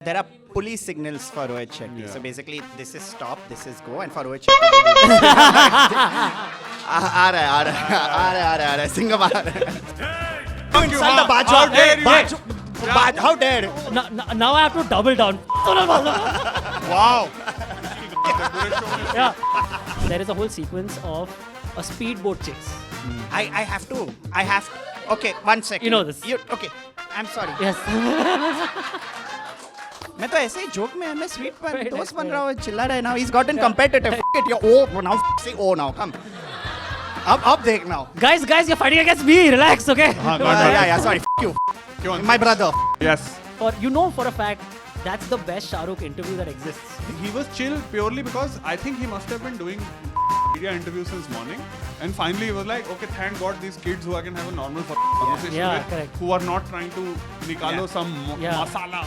There are police signals for Rohit Shetty. So basically, this is stop, this is go, and for Rohit Shetty, आ रहा है, सिंघम आ रहा है. You insult the Bajwa. How dare you? How dare? Now I have to double down. Wow. Yeah. There is a whole sequence of a speedboat chase. I have to. Okay, 1 second. You know this. Okay, I'm sorry. Yes. मैं तो ऐसे ही joke में मैं sweet पर Right, दोस्त right. बन रहा हूँ चिल्ला रहा है now he's gotten competitive. F it, oh now say oh now come. अब देख now. Guys, you're fighting against me. Relax, okay? Yeah, sorry. F you. Go on. My brother. Yes. Or you know for a fact that's the best Shah Rukh interview that exists. He was chill purely because I think he must have been doing media interviews since morning. And finally he was like, okay, thank God these kids who I can have a normal conversation Yeah, with, correct. who are not trying to nikalo some Yeah. masala.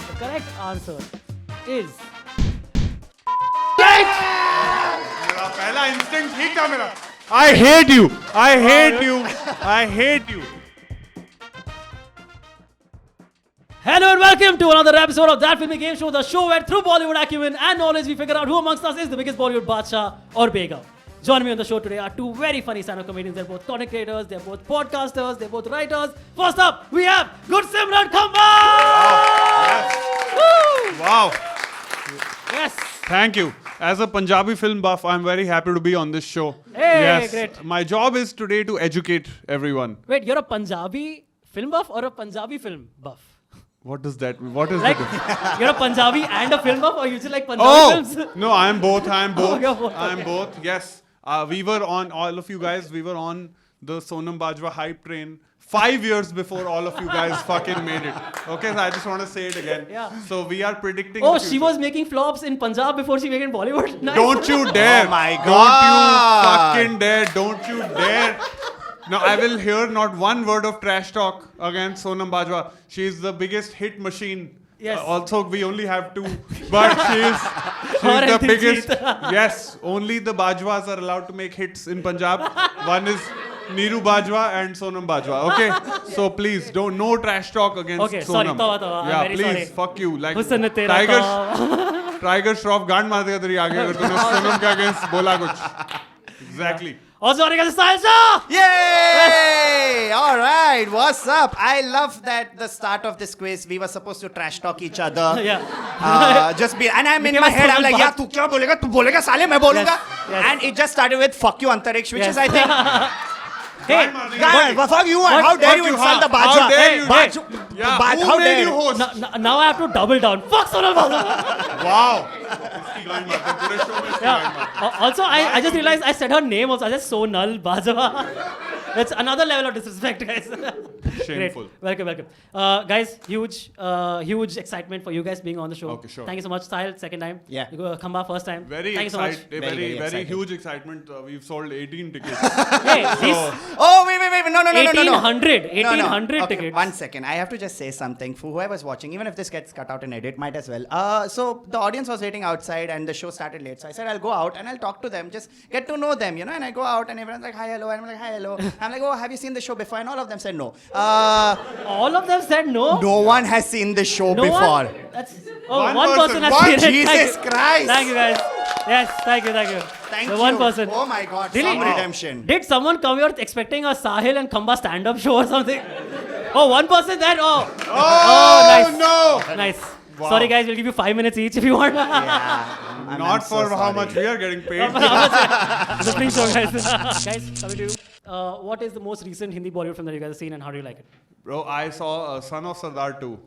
The correct answer is मेरा पहला instinct ठीक था मेरा. I hate you. I hate you. I hate you. hello and welcome to another episode of That Filmy Game Show, the show where through Bollywood acumen and knowledge we figure out who amongst us is the biggest Bollywood Badshah or Bega. Joining me on the show today are two very funny stand-up comedians. They're both content creators, they're both podcasters, they're both writers. First up, we have Gursimran Khamba! Woo! Wow. Yes. Thank you. As a Punjabi film buff, I'm very happy to be on this show. Hey, yes. great. My job is today to educate everyone. Wait, you're a Punjabi film buff or a Punjabi film buff? What does that mean? What is Like, the you're a Punjabi and a film buff, or you just like Punjabi films? No, I'm both. you're both, I'm okay. both. Yes. We were on, all of you guys, we were on the Sonam Bajwa hype train 5 years before all of you guys fucking made it. Okay, so I just want to say it again. Yeah. So we are predicting. Oh, the she future. was making flops in Punjab before she made it in Bollywood? Nice. Don't you dare. Oh my Don't God. you fucking dare. Don't you dare. No, I will hear not one word of trash talk against Sonam Bajwa. She is the biggest hit machine. Yes. Also, we only have two, but she's Her the and biggest. Diljit. Yes, only the Bajwas are allowed to make hits in Punjab. One is Neeru Bajwa and Sonam Bajwa. Okay, so please don't no trash talk against Okay, sorry, Sonam. tawa. I'm Yeah, very please, sorry. fuck you. Like हुस्न तेरा Tiger, तावा। Tiger Shroff गांड मार देगा तेरी आगे अगर तूने Sonam के against बोला कुछ. Exactly. Also, joining us is Sahil Shah! Yay! All right, what's up? I love that the start of this quiz we were supposed to trash talk each other. Yeah. Just be, and I'm in Became my a head. I'm social like, yeah, part. तू क्या बोलेगा? तू बोलेगा साले मैं बोलूँगा. Yes. And it just started with fuck you Antariksh, which Yes. is I think. Hey, Guys, fuck you and how dare you insult the Bajwa? How dare you? Yeah, Who how made dare you host? now I have to double down. Fuck Sonal Bajwa! Wow. इसकी गांड मारते हैं, पूरे show में इसकी गांड मारते हैं. Yeah. Also, I just realized I said her name also. I said Sonal Bajwa. That's another level of disrespect, guys. Shameful. Great. Welcome. Guys, huge excitement for you guys being on the show. Okay, sure. Thank you so much, Sahil. Second time. Yeah. You go Khamba first time. Very Thank you so much. excited, Very very excited. huge excitement. We've sold 18 tickets. Hey, this Oh, wait, no. 1800 Okay, tickets. 1 second. I have to just say something for whoever's watching, even if this gets cut out and edit, might as well. So the audience was waiting outside and the show started late. So I said, I'll go out and I'll talk to them, just get to know them, And I go out and everyone's like, hi, hello. And I'm like, hi, hello. I'm like, oh, have you seen the show before? And all of them said no. All of them said no. No one has seen the show No before. one? That's One one person. person has One? seen it. Thank Jesus you. Christ. Thank you, guys. Yes, thank you. Thank the you. one person. Oh my God. Really? Some redemption. Did someone come here expecting a Sahil and Khamba stand-up show or something? Oh, one person there? Oh, nice. No! Nice. Wow. Sorry, guys. We'll give you 5 minutes each if you want. Yeah. I'm Not so for how sorry. much we are getting paid. It's a free show, guys. Guys, coming to you. What is the most recent Hindi Bollywood film that you guys have seen and how do you like it? Bro, I saw Son of Sardar 2.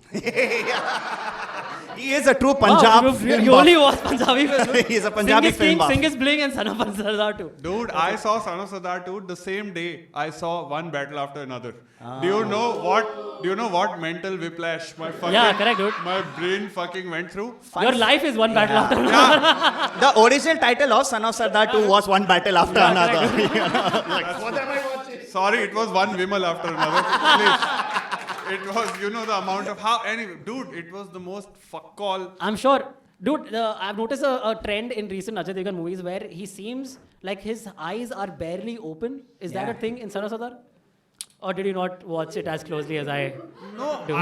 He is a true Punjab Wow, film you buff. only watch Punjabi films. He's a Punjabi film buff. Sing is Bling and Son of Sardar too. Dude, I saw Son of Sardar 2 the same day I saw one battle after another. Do you know what mental whiplash my fucking Yeah, correct, dude. my brain fucking went through? Your life is one battle after another. Yeah. The original title of Son of Sardar 2 was one battle after Yeah, another. Sorry, it was one Vimal after another. Please. It was, the amount of how. Anyway, dude, it was the most fuck all. I'm sure. Dude, I've noticed a trend in recent Ajay Devgan movies where he seems like his eyes are barely open. Is that a Yeah. thing in Son of Sardar? Or did you not watch it as closely as I No, do?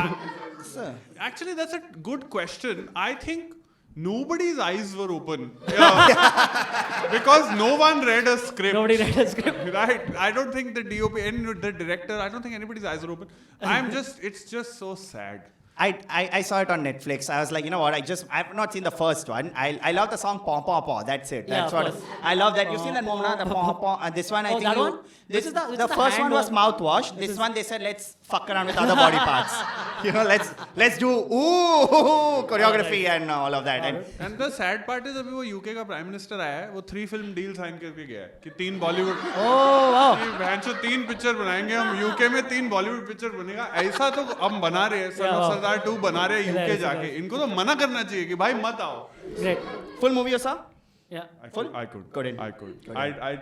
Actually, that's a good question. I think nobody's eyes were open. Yeah. Because no one read a script. Nobody read a script. Right? I don't think the DOP and the director, I don't think anybody's eyes are open. It's just so sad. I saw it on Netflix. I was like, you know what? I've not seen the first one. I love the song Paw Paw Paw. That's it. Yeah, That's of what course. I love that. You've seen that Mona, the Paw Paw. And this one, I Oh, think that one? This Which is the the first hand one was one? mouthwash. This one they said let's fuck around with other body parts. You know, let's do choreography and all of that. And the sad part is अभी वो UK का prime minister आया है वो 3 film deal sign करके गया है कि 3 बॉलीवुड Oh, wow. बहनचो 3 पिक्चर बनाएंगे हम UK में 3 बॉलीवुड पिक्चर बनेगा ऐसा तो हम बना रहे हैं सन Yeah, ऑफ wow. सरदार 2 बना रहे हैं UK Right, जाके right. इनको तो मना करना चाहिए कि भाई मत आओ. Great. Full movie you saw? Yeah. I could. Couldn't. I could. I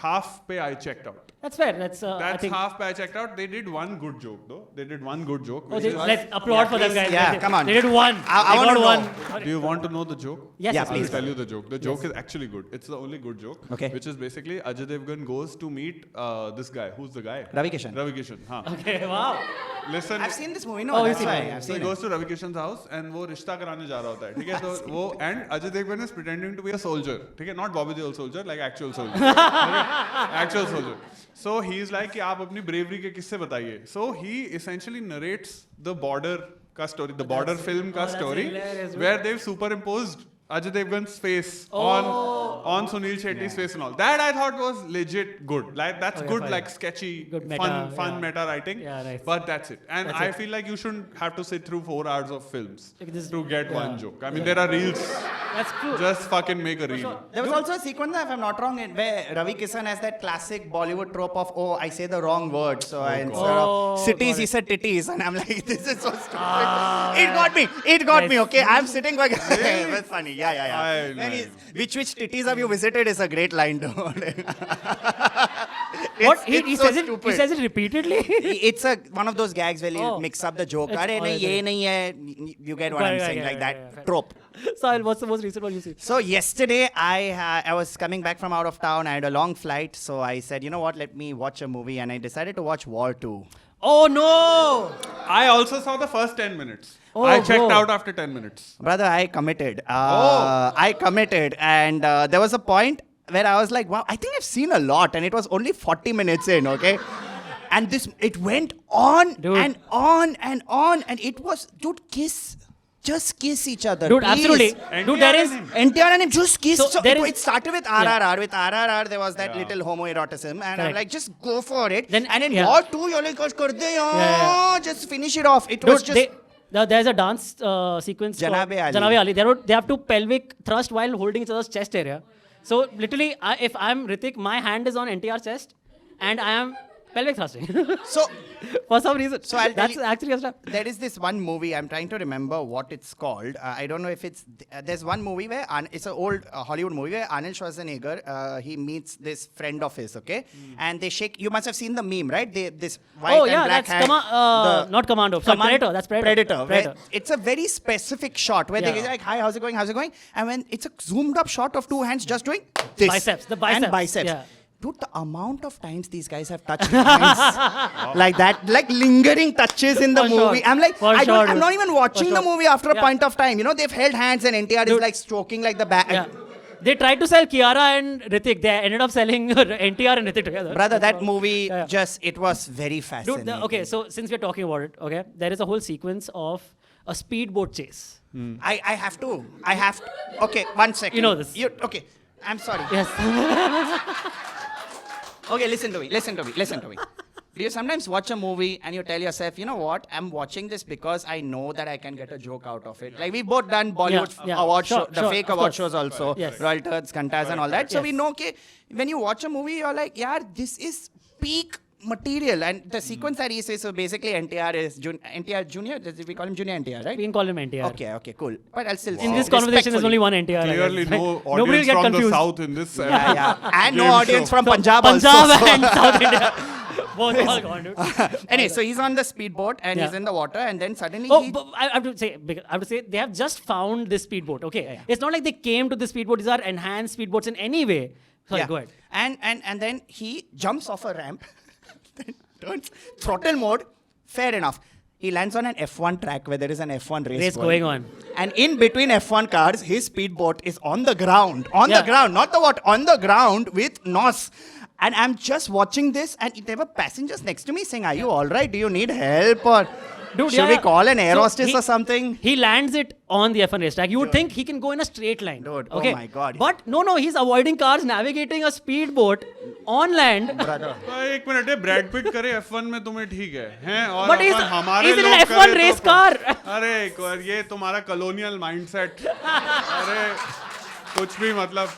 half pay I checked out. That's fair. That's, I That's think. half pay I checked out. They did one good joke though. They did one good joke. Oh, which they, is- let's applaud for them, please, guys. yeah, They- come on. They did one. I They wanna got know. one. Do you want to know the joke? Yes, Yeah, yes, I'll please. tell you the joke. The joke is actually good. It's the only good joke. Okay. Which is basically Ajay Devgan goes to meet this guy. Who's the guy? Ravi Kishan. Ravi Kishan. Huh. Okay, wow. Listen. I've seen this movie. No, Oh, that's you've why seen it. I've So he seen goes it. to Ravi Kishan's house and वो रिश्ता कराने जा रहा होता है ठीक है तो वो and Ajay Devgan is pretending to be a soldier ठीक है not Bobby Deol soldier like actual soldier actual soldier so he is like कि आप अपनी bravery के किस्से बताइए so he essentially narrates the border का story the border film का that's story hilarious, man. where they've superimposed Ajay Devgan's face on Sunil Shetty's face and all that I thought was legit good like that's Okay, good fine. like sketchy Good meta, fun yeah. meta writing Yeah, nice. but that's it and That's I it. feel like you shouldn't have to sit through 4 hours of films Like this- to get yeah. one joke. I mean, there are reels. That's true. Just fucking make a reel. There was also a sequence, if I'm not wrong, where Ravi Kishan has that classic Bollywood trope of, oh, I say the wrong word. So I, instead Oh, of cities, got he it. said titties. And I'm like, this is so stupid. It got me. It got me, Nice. okay? I'm sitting like, that's funny. Yeah. I Then know. which titties have you visited is a great line, though. What? He It's so says it. He stupid. says it repeatedly. It's one of those gags where you Oh. mix up the joke. It's Arey, nahi, always ye like- nahi hai. You get what Got I'm it, saying, yeah, like yeah, that yeah. trope. Sahil, what's the most recent one you see? So yesterday I was coming back from out of town. I had a long flight, so I said, you know what? Let me watch a movie, and I decided to watch War 2. Oh no! I also saw the first 10 minutes. Oh, I checked bro. out after 10 minutes. Brother, I committed. Oh. I committed, and there was a point where I was like, wow, I think I've seen a lot, and it was only 40 minutes in, okay? And it went on Dude. and on and on, and it was, dude, just kiss each other, Dude, please. absolutely. Dude, there NTR is. and him. NTR and him just kissed. So So there it is- started with Yeah. RRR. With RRR, there was that Yeah. little homoeroticism, and I'm Correct. like, just go for it. Then- and in yeah. War 2, you're like, "Kuch kar de yaar." Yeah. Just finish it off. It was Dude, just. there's a dance sequence. called Janabe Ali. Janabe Ali. They have to pelvic thrust while holding each other's chest area. So literally, if I'm Ritik, my hand is on NTR's chest, and I am pelvic thrusting So for some reason. So I'll tell That's you- actually a stuff. there is this one movie. I'm trying to remember what it's called. I don't know if it's. There's one movie where it's an old Hollywood movie where Arnold Schwarzenegger he meets this friend of his. Okay, and they shake. You must have seen the meme, right? This white Oh and yeah, black that's hat. not Commando. Sorry, Predator. That's Predator. Predator. Predator. Where it's a very specific shot where Yeah. they're like, "Hi, how's it going? How's it going?" And when it's a zoomed up shot of two hands just doing this, Biceps, the biceps, and biceps. yeah. Dude, the amount of times these guys have touched hands like that, like lingering touches in the For sure. movie. I'm like, For sure, I'm dude. not even watching For the sure. movie after a Yeah. point of time. You know, they've held hands and NTR is Dude. like stroking like the back. Yeah. They tried to sell Kiara and Ritik. They ended up selling NTR and Ritik together. Brother, that movie Yeah. it was very fascinating. Dude, okay, so since we're talking about it, okay, there is a whole sequence of a speedboat chase. I have to. Okay, 1 second. You know this. Okay, I'm sorry. Yes. Okay, listen to me. Do you sometimes watch a movie and you tell yourself, you know what, I'm watching this because I know that I can get a joke out of it. Like we've both done Bollywood Yeah, award sure, show, the sure, fake of award course. shows also, Yes. Royal Turds, Kantas and all that. So we Yes. know, okay, when you watch a movie, you're like, yeah, this is peak material. And the sequence that he says, so basically NTR is NTR Junior, we call him Junior NTR, right? We can call him NTR. Okay, cool. But I'll still In this conversation, there's only one NTR. I Clearly, guess. no Nobody will audience get from the confused. south in this. Yeah. And no game audience show. from Punjab Punjab also. and South India. Both all gone, dude. Anyway, so he's on the speedboat and he's Yeah. in the water and then suddenly Oh, he... but I have to say, they have just found this speedboat. Okay, it's not like they came to this speedboat. These are enhanced speedboats in any way. Sorry, go ahead. And then he jumps off a ramp, then turns throttle mode. Fair enough. He lands on an F1 track where there is an F1 race going on. And in between F1 cars, his speedboat is on the ground. On Yeah. the ground, not the what, on the ground with NOS. And I'm just watching this, and there were passengers next to me saying, "Are you all right? Do you need help? Or Dude, should we call an air So hostess he- or something?" He lands it on the F1 racetrack. You would think he can go in a straight line. Dude, oh okay? my God. But no, he's avoiding cars, navigating a speedboat on land. तो एक minute है, Brad Pitt करे F1 में तुम्हें ठीक है और But he's- अपन हमारे he's in लोग an F1 करे race तो car. अरे एक बार ये तुम्हारा कॉलोनियल माइंडसेट, अरे कुछ भी मतलब।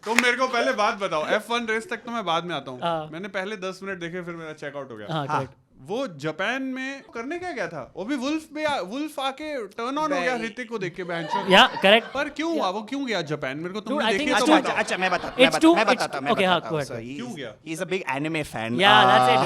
तुम मेरे को पहले बात बताओ, F1 रेस तक तो मैं बाद में आता हूँ। हाँ। मैंने पहले 10 मिनट देखे, फिर मेरा चेकआउट हो गया। हाँ, correct. वो जापान में करने क्या गया था? वो भी वुल्फ आके टर्न ऑन हो गया ऋतिक को देख के बैंचो। Yeah, correct. पर क्यों हुआ? वो क्यों गया जापान? मेरे को Dude, तुमने I देखी think तो it's too- बताओ। अच्छा मैं बताता It's too- मैं it's- बताता okay, हाँ, हूँ। go ahead. So क्यों गया? he's a big anime fan. Yeah, that's it.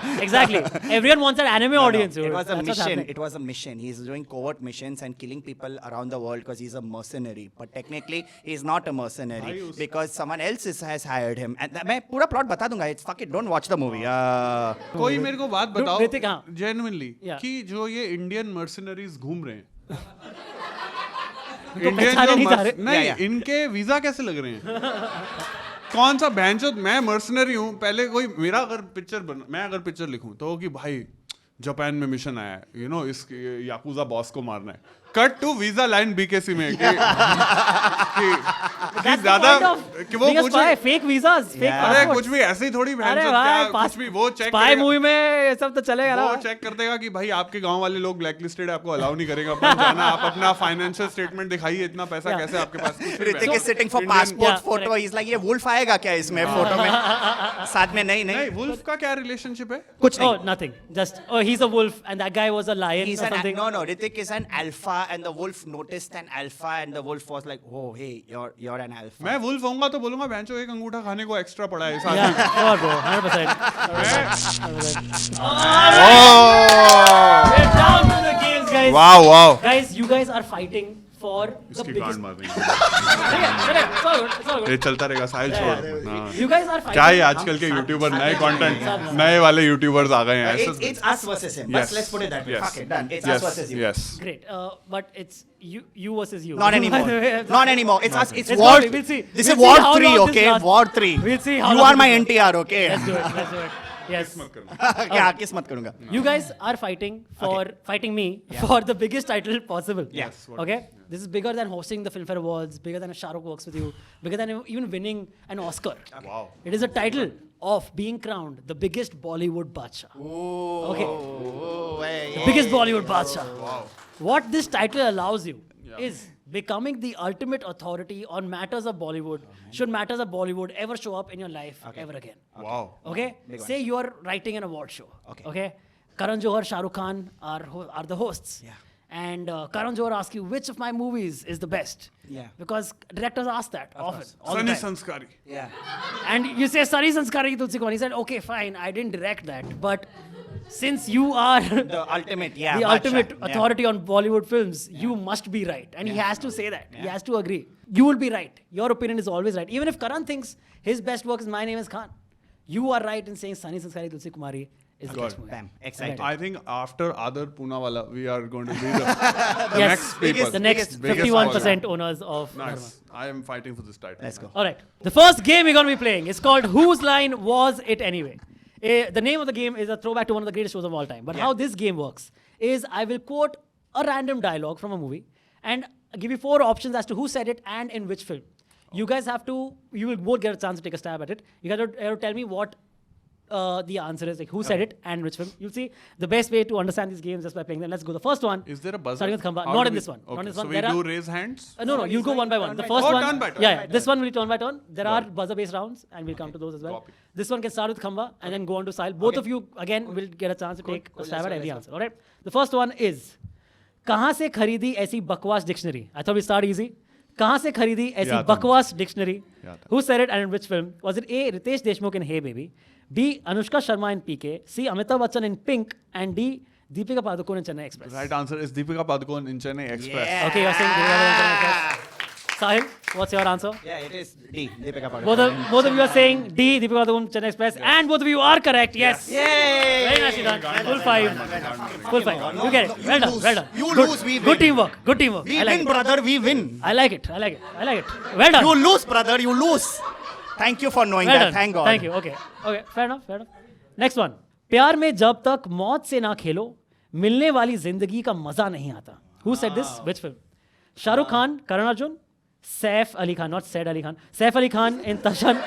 Dude. Exactly. Everyone wants an anime audience. Dude. It was a That's what's mission. happening. It was a mission. He's doing covert missions and killing people around the world because he's a mercenary. But technically, he's not a mercenary because someone else has hired him. And मैं पूरा plot बता दूंगा. It's fuck it. Don't watch the movie. कोई मेरे को बात Dude, बताओ ऋतिक, हाँ. Genuinely Yeah. कि जो ये इंडियन मर्सनरीज घूम रहे हैं पहचाने नहीं जा रहे? नहीं, Yeah. इनके वीजा कैसे लग रहे हैं? कौन सा भैंचोद, मैं मर्सनरी हूँ, पहले कोई मेरा अगर मैं अगर पिक्चर लिखूं तो कि भाई जापान में मिशन आया है, यू नो इस याकुजा बॉस को मारना है, cut to visa line BKC में कि That's the ज्यादा point of कि वो being a पूछे, spy, fake visas, fake Yeah. अरे passports. कुछ भी ऐसे ही थोड़ी अरे भैंचोद, भाई, क्या कुछ भी वो चेक स्पाई मूवी में ये सब तो चलेगा ना। वो चेक कर देगा कि भाई आपके गांव वाले लोग ब्लैक लिस्टेड है, आपको अलाउ नहीं करेगा अपन जाना, आप अपना फाइनेंशियल स्टेटमेंट दिखाइए, इतना पैसा कैसे आपके पास? कुछ भी Ritik पैसा। is sitting for Indian- passport Yeah, photo. correct. He's like, ये wolf आएगा क्या इसमें फोटो में? साथ में नहीं नहीं, वुल्फ का क्या रिलेशनशिप है? कुछ Oh, नहीं. nothing. Just he's a wolf and that guy was a lion He's or an something. no. Ritik is an alpha, and the wolf noticed an alpha, and the wolf was like, "Oh, hey, you're an alpha." मैं wolf होऊंगा तो बोलूंगा बेंचो एक अंगूठा खाने को extra पड़ा है इस आदमी Yeah, को। sure, bro. 100%. Oh We're down to the games, guys. Wow wow, Guys, you guys are fighting for the इसकी biggest. गांड मार देंगे। It's all good. It's all ये good. चलता रहेगा, साहिल छोड़। हाँ। You guys are fighting. क्या है आजकल के यूट्यूबर, नए कंटेंट, नए वाले यूट्यूबर्स आ गए हैं It's, ऐसे। it's us versus him. Yes. But let's put it that way. Yes. Fuck it, done. It's Yes. us versus you. Yes. Great. But it's you versus you. Not anymore. Not anymore. It's us. It's Let's War. go, we'll see. This We'll is War see how 3, long this okay? lasts. War 3. We'll see how You long are my this NTR, okay? Let's do it. Let's do it. Yes. मत करना। क्या किस मत करूंगा? You guys are fighting me for the biggest title possible. Yes. Okay? This is bigger than hosting the Filmfare Awards, bigger than Shah Rukh works with you, bigger than even winning an Oscar. Wow. It is a title of being crowned the biggest Bollywood Badshah. Okay. Oh, hey, Biggest Bollywood Badshah. Wow. What this title allows you is becoming the ultimate authority on matters of Bollywood, should matters of Bollywood ever show up in your life ever again. Wow. Okay? Say you are writing an award show. Okay? Karan Johar, Shah Rukh Khan are the hosts. Yeah. And Karan Johar asks you, which of my movies is the best? Yeah. Because directors ask that often. all the Sunny time. संस्कारी। Yeah. And you say, Sari Sanskari Tulsi Kumar. He said, okay, fine, I didn't direct that. But since you are The ultimate, yeah. the Badshah. ultimate Yeah. authority on Bollywood films, you must be right. And he has to say that. He has to agree. You will be right. Your opinion is always right. Even if Karan thinks his best work is My Name is Khan, you are right in saying Sani Sanskari Tulsi Kumari is the God. best movie. Bam. Excited. I think after Adar Poonawalla, we are going to be the Yes, next people. the next Biggest 51% owners of Dharma. Nice. I am fighting for this title. Let's go. All right. The first game we're going to be playing is called Whose Line Was It Anyway? The name of the game is a throwback to one of the greatest shows of all time. But how this game works is I will quote a random dialogue from a movie and give you 4 options as to who said it and in which film. You guys have to, you will both get a chance to take a stab at it. You guys have to tell me what the answer is, like who said it and which film. You'll see the best way to understand these games just by playing them. Let's go. The first one. Is there a buzzer? Starting with Khamba. How Not do in we- this one. Okay. Not in this So one. we There do are, raise hands? no, you'll go one by one. The first Oh, one. turn by turn. Yeah, this one will be turn by turn. There are buzzer-based rounds, and we'll come to those as well. Copy. This one can start with Khamba and then go on to Sahil. Both of you again will get a chance to take a stab at every answer. All right. The first one is कहाँ से खरीदी ऐसी बकवास dictionary? I thought we start easy. कहाँ से खरीदी ऐसी याद था बकवास डिक्शनरी? याद था। Who said it and in which film? Was it A. Ritesh Deshmukh in Hey Baby, B. Anushka Sharma in PK, C. Amitabh Bachchan in Pink, and D. Deepika Padukone in Chennai Express? Right answer is Deepika Padukone in Chennai Express. Yeah. Okay, you're saying Deepika Padukone in Chennai Express. Sahil, what's your answer? Yeah, it is D. Deepika Padukone. Both of you are saying D, Deepika Padukone, Chennai Express, and both of you are correct. Yes. Yay! Very nicely done. Full five. Full five. You get it. Well done. Well done. You Good. lose, we win. Good teamwork. Good teamwork. We I like win, it. brother. We win. I like it. I like it. I like it. Well done. You lose, brother. You lose. Thank you for knowing well that. done. Thank God. Thank you. Okay. Okay. Fair enough. Fair enough. Next one. प्यार में जब तक मौत से ना खेलो मिलने वाली जिंदगी का मजा नहीं आता. Who said this? Which film? Shahrukh Khan, Karan Arjun, Saif Ali Khan, not Said Ali Khan. Saif Ali Khan in Tashan.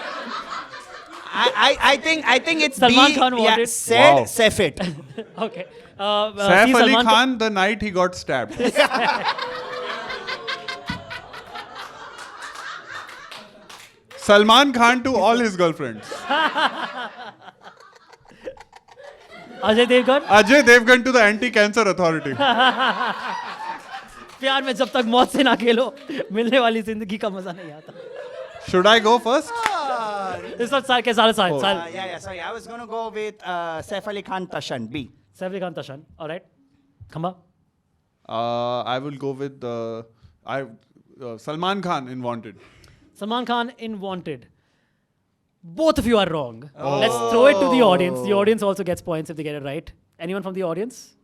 I think it's Salman B. Khan wanted- Said Wow. Sefit. Okay. Saif see Ali Salman Khan, the night he got stabbed. Salman Khan to all his girlfriends. Ajay Devgan. Ajay Devgan to the anti-cancer authority. प्यार में जब तक मौत से ना खेलो मिलने वाली जिंदगी का मजा नहीं आता. Should I go first? It's not Sahil. Sahil. Yeah. Sorry, I was gonna go with Saif Ali Khan Tashan B. Saif Ali Khan Tashan. All right. Khamba. I will go with Salman Khan in Wanted. Salman Khan in Wanted. Both of you are wrong. Let's throw it to the audience. The audience also gets points if they get it right. Anyone from the audience?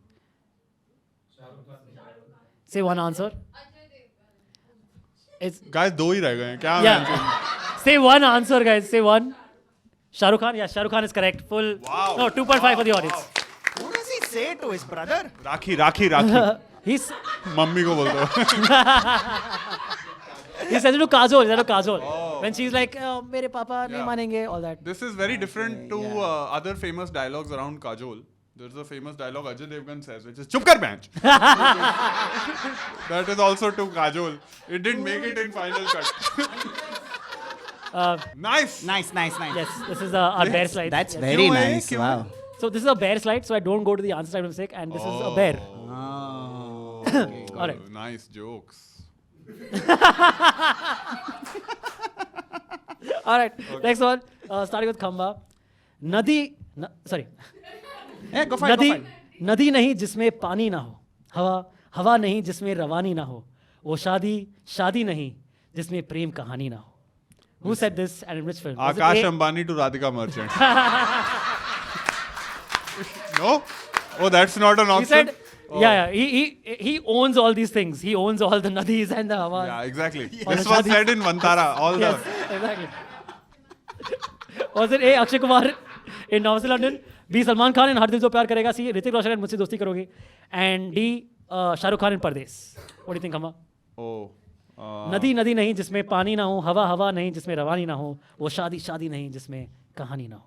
Say one answer. It's Guys, दो ही रह गए हैं. क्या yeah. Say one answer, guys. Say one. Shah Rukh Khan. Yeah, Shah Rukh Khan is correct. Full. Wow. No, 2.5 for the audience. Who does he say to his brother? Rakhi. He's mummy को बोलते हो. he said it to Kajol. He said it to Kajol. When she's like, oh, मेरे पापा नहीं मानेंगे, all that. This is very different to other famous dialogues around Kajol. There's a famous dialogue Ajay Devgan says, which is "Chup kar bench." That is also to Kajol. It didn't make it in final cut. Nice. Nice. Yes, this is our bear slide. That's Yes. very Kyun hai? nice. Kyun? Wow. So this is a bear slide, so I don't go to the answer side of mistake, and this is a bear. Oh. All right. Nice jokes. All right. Next one. Starting with Khamba. Sorry. Yeah, go for it. नदी नहीं जिसमें पानी ना हो, हवा नहीं जिसमें रवानी ना हो, वो शादी नहीं जिसमें प्रेम कहानी ना हो. Who said this and in which film? Was it Akash A? Ambani to Radhika Merchant. No? Oh, that's not an He option. said, Oh. yeah. He owns all these things. He owns all the nadis and the hawas. Yeah, exactly. Or This the was shadi- said in Vantara. All Yes, exactly. Was it A. Akshay Kumar in Now in London, B. Salman Khan in Har Dil Jo Pyar Karega, C. Hrithik Roshan in Mujhse Dosti Karoge, and D. Shah Rukh Khan in Pardes? What do you think, Khamba? Oh. नदी नहीं जिसमें पानी ना हो, हवा नहीं जिसमें रवानी ना हो, वो शादी नहीं जिसमें कहानी ना हो.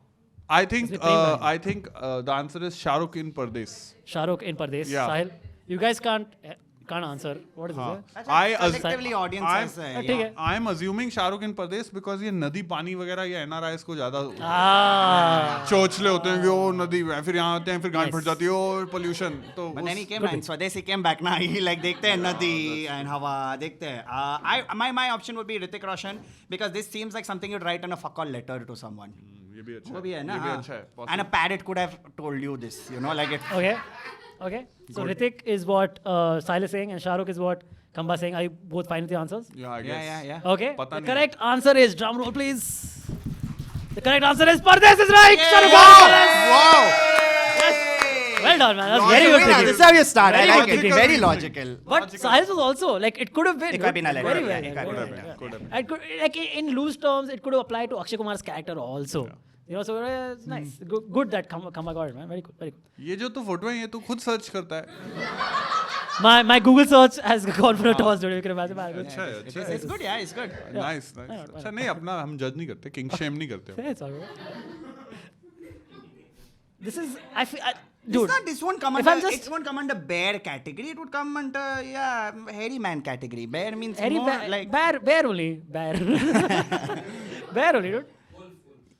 I think Isme prem the answer is Shah Rukh in Pardes. Shah Rukh in Pardes. Yeah. Sahil, you guys can't answer. What is this? Collectively, audience says, ठीक yeah. है. I am assuming Shah Rukh in Pardes because ये नदी पानी वगैरह ये NRIs को ज़्यादा चोचले होते हैं कि वो नदी में फिर यहाँ आते हैं फिर गांड फट जाती है और pollution तो But then he came back. Swades, he came back. Now he like देखते हैं नदी and हवा देखते हैं. My option would be Hrithik Roshan because this seems like something you'd write in a fuck all letter to someone. ये भी अच्छा वो भी है ना. ये भी हाँ. अच्छा है And a parrot could have told you this, you know, like it. Okay. So Hrithik is what Sahil is saying and Shah Rukh is what Khamba is saying. Are you both fine with the answers? Yeah, I guess. Yeah. Okay. पता The नहीं. correct answer is, drum roll please. The correct answer is Pardes is right. Shah Rukh Wow! Khan. Wow! Well done, man. That's very good This thinking. is how you start. I Very like good it. thinking. Very logical. But Sahil's was also like it could have been. It could have been a letter. Very Yeah, well. it could have very been, well. yeah. Could have been. It could, like in loose terms, it could have applied to Akshay Kumar's character also. You know, so it's nice. Good that Khamba got it, man. Very good. Very good. ये जो तू photo है ये तू खुद search करता है My Google search has gone for a toss today. You can imagine. अच्छा है अच्छा है It's good, yeah, it's good. Nice अच्छा नहीं अपना हम जज नहीं करते किंग शेम नहीं करते Yeah, it's all right. This is dude. This won't come If under. I'm just- It won't come under bear category. It would come under hairy man category. Bear means Harry more like bear only. Bear. Bear only, dude.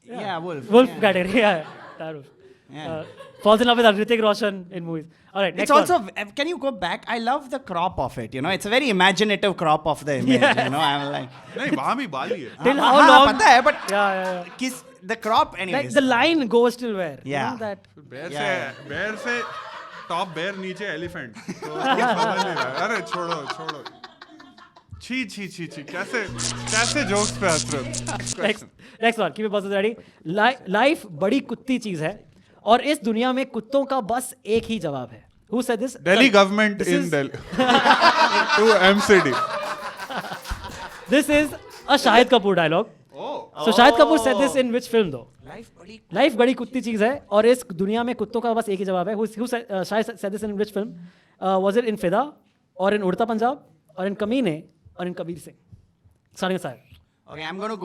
yeah, wolf. Wolf yeah. category. Yeah. That wolf. Yeah. Falls in love with Hrithik Roshan in movies. All right. Next It's also. one. Can you go back? I love the crop of it. You know, it's a very imaginative crop of the image. Yes. You know, I'm like. नहीं वहाँ भी बाल ही है Till हाँ, how हाँ, long? पता है, but Yeah. kiss the crop anyways. Like the line goes till where? Yeah. You know that. बेर से टॉप बेर नीचे एलिफेंट तो उसको समझ नहीं रहा है। अरे छोड़ो छी छी छी छी कैसे जोक्स पे हंस रहे हो? नेक्स्ट वन, कीप इट बस रेडी। लाइफ बड़ी कुत्ती चीज है और इस दुनिया में कुत्तों का बस एक ही जवाब है। Who said this? Delhi government in Delhi to MCD. This is a Shahid Kapoor dialogue. Oh. So Shahid Kapoor said this in which film though? Life life बड़ी कुत्ती चीज है और इस दुनिया में कुत्तों का बस एक ही जवाब है। Shahid said this in which film? Was it in Fida or in Udta Punjab or in Kamine or in Kabir Singh? Starting with Sahib. Okay, I'm gonna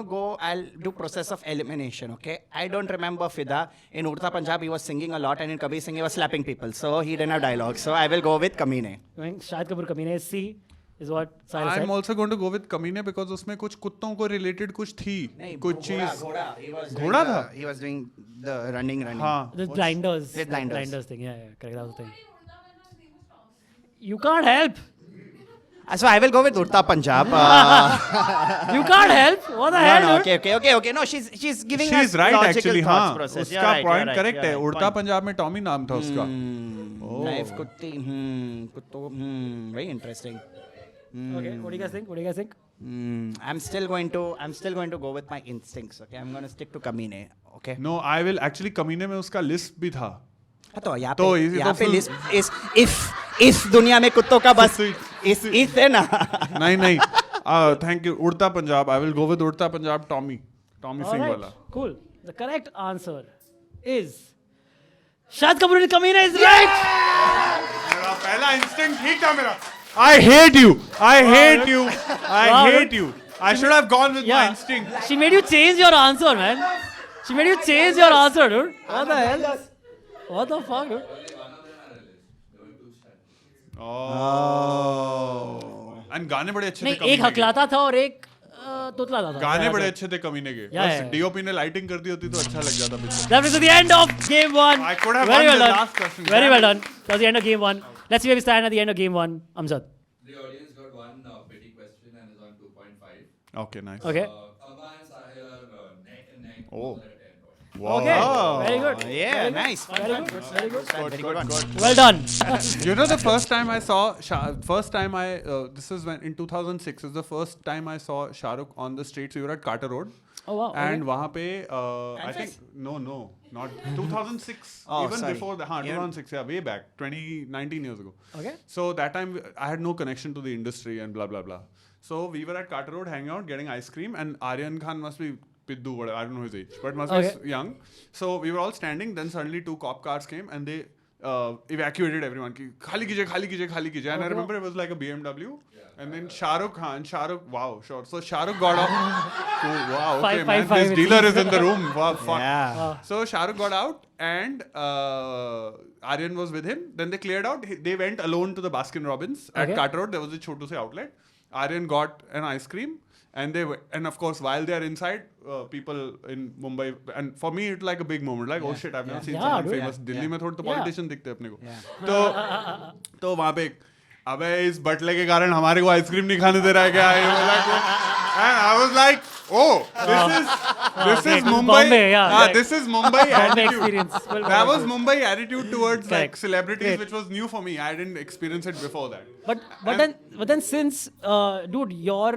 go. I'll do process of elimination. Okay, I don't remember Fida. In Urta Punjab, he was singing a lot, and in Kabir Singh, he was slapping people. So he didn't have dialogue. So I will go with Kamine. Going Shahid Kapoor Kamine is C is what Sahil said. I'm also going to go with Kamine because उसमें कुछ कुत्तों को related कुछ थी, कुछ चीज. घोड़ा था? He was doing the running. हाँ. The blinders. With blinders. thing. Yeah, correct. That was the thing. You can't help. So I will go with Urta Punjab. You can't help. What the hell? No, dude? okay. No, she's giving us She's right logical actually. thoughts हाँ. process. You're उसका right, point you're right, correct you're है. right. उड़ता पंजाब में Tommy नाम था उसका. Life कुत्ती. कुत्तों. Very interesting. Okay. What do you guys think? I'm still going to go with my instincts. Okay, I'm going to stick to Kamine. Okay. No, I will actually Kamine में उसका list भी था. तो यहाँ तो पे इसी यहाँ तो पे फिर- लिस्ट इस दुनिया में कुत्तों का बस इस है ना. नहीं. Thank you. उड़ता Punjab. I will go with उड़ता Punjab Tommy All Singh right. वाला. Cool. The correct answer is Shahid Kapoor in Kamina is right. मेरा पहला instinct ठीक था मेरा. I hate you. I hate you. Wow. I hate you. I should have gone with my instinct. She made you change your answer, man. She made you change your answer, dude. What the hell? What the fuck, dude? And गाने बड़े अच्छे थे नहीं, एक कमीने के. हकलाता था और एक तुतलाता था. गाने बड़े अच्छे थे कमीने के. Yeah, बस yeah. डीओपी ने लाइटिंग कर दी होती तो अच्छा लग जाता picture. That was the end of game one. I could have Very won well the done. last question. Very well done. That was the end of game one. Let's see where we stand at the end of game one. Amjad. The audience got one petty question and is on 2.5. Okay, nice. Okay. Amma and Sahil are neck and neck. Oh. Both at 10 points. Wow. Okay. Very good. Yeah, Very good. nice. Very good. Very good. Very good one. Well done. You know, the first time I saw, this is when in 2006 is the first time I saw Shah Rukh on the streets. We were at Carter Road. Oh wow. And Okay. वहाँ पे I think no, not 2006. Oh, even sorry. before that, Yeah. 2006, yeah, way back, 19 years ago. Okay. So that time I had no connection to the industry and blah blah blah. So we were at Carter Road hanging out, getting ice cream, and Aryan Khan must be Piddu, whatever, I don't know his age, but must Okay. be young. So we were all standing. Then suddenly 2 cop cars came and they evacuated everyone. Ki, khali kijiye, khali kijiye, khali kijiye. And I Okay. remember it was like a BMW. And then Shah Rukh, wow, sure. So Shah Rukh got out. Cool, wow, okay, Five, man, five, this five. dealer is in the room. Wow, fuck. Yeah. So Shah Rukh got out and Aryan was with him. Then they cleared out. They went alone to the Baskin Robbins at Okay. Carter Road. There was a Chotu Se outlet. Aryan got an ice cream. And and of course, while they are inside, people in Mumbai, and for me, it's like a big moment. Like, oh shit, I've never seen Yeah, someone dude. famous. Delhi में थोड़े तो Yeah. politician दिखते हैं अपने को. तो वहाँ पे अबे इस बटले के कारण हमारे को आइसक्रीम नहीं खाने दे रहा है क्या? And I was like, oh, this is Mumbai. Bombay, yeah, like- This is Mumbai Bombay attitude. experience. Well, That was Mumbai attitude towards like Correct. celebrities, Great. which was new for me. I didn't experience it before that. But then since dude, your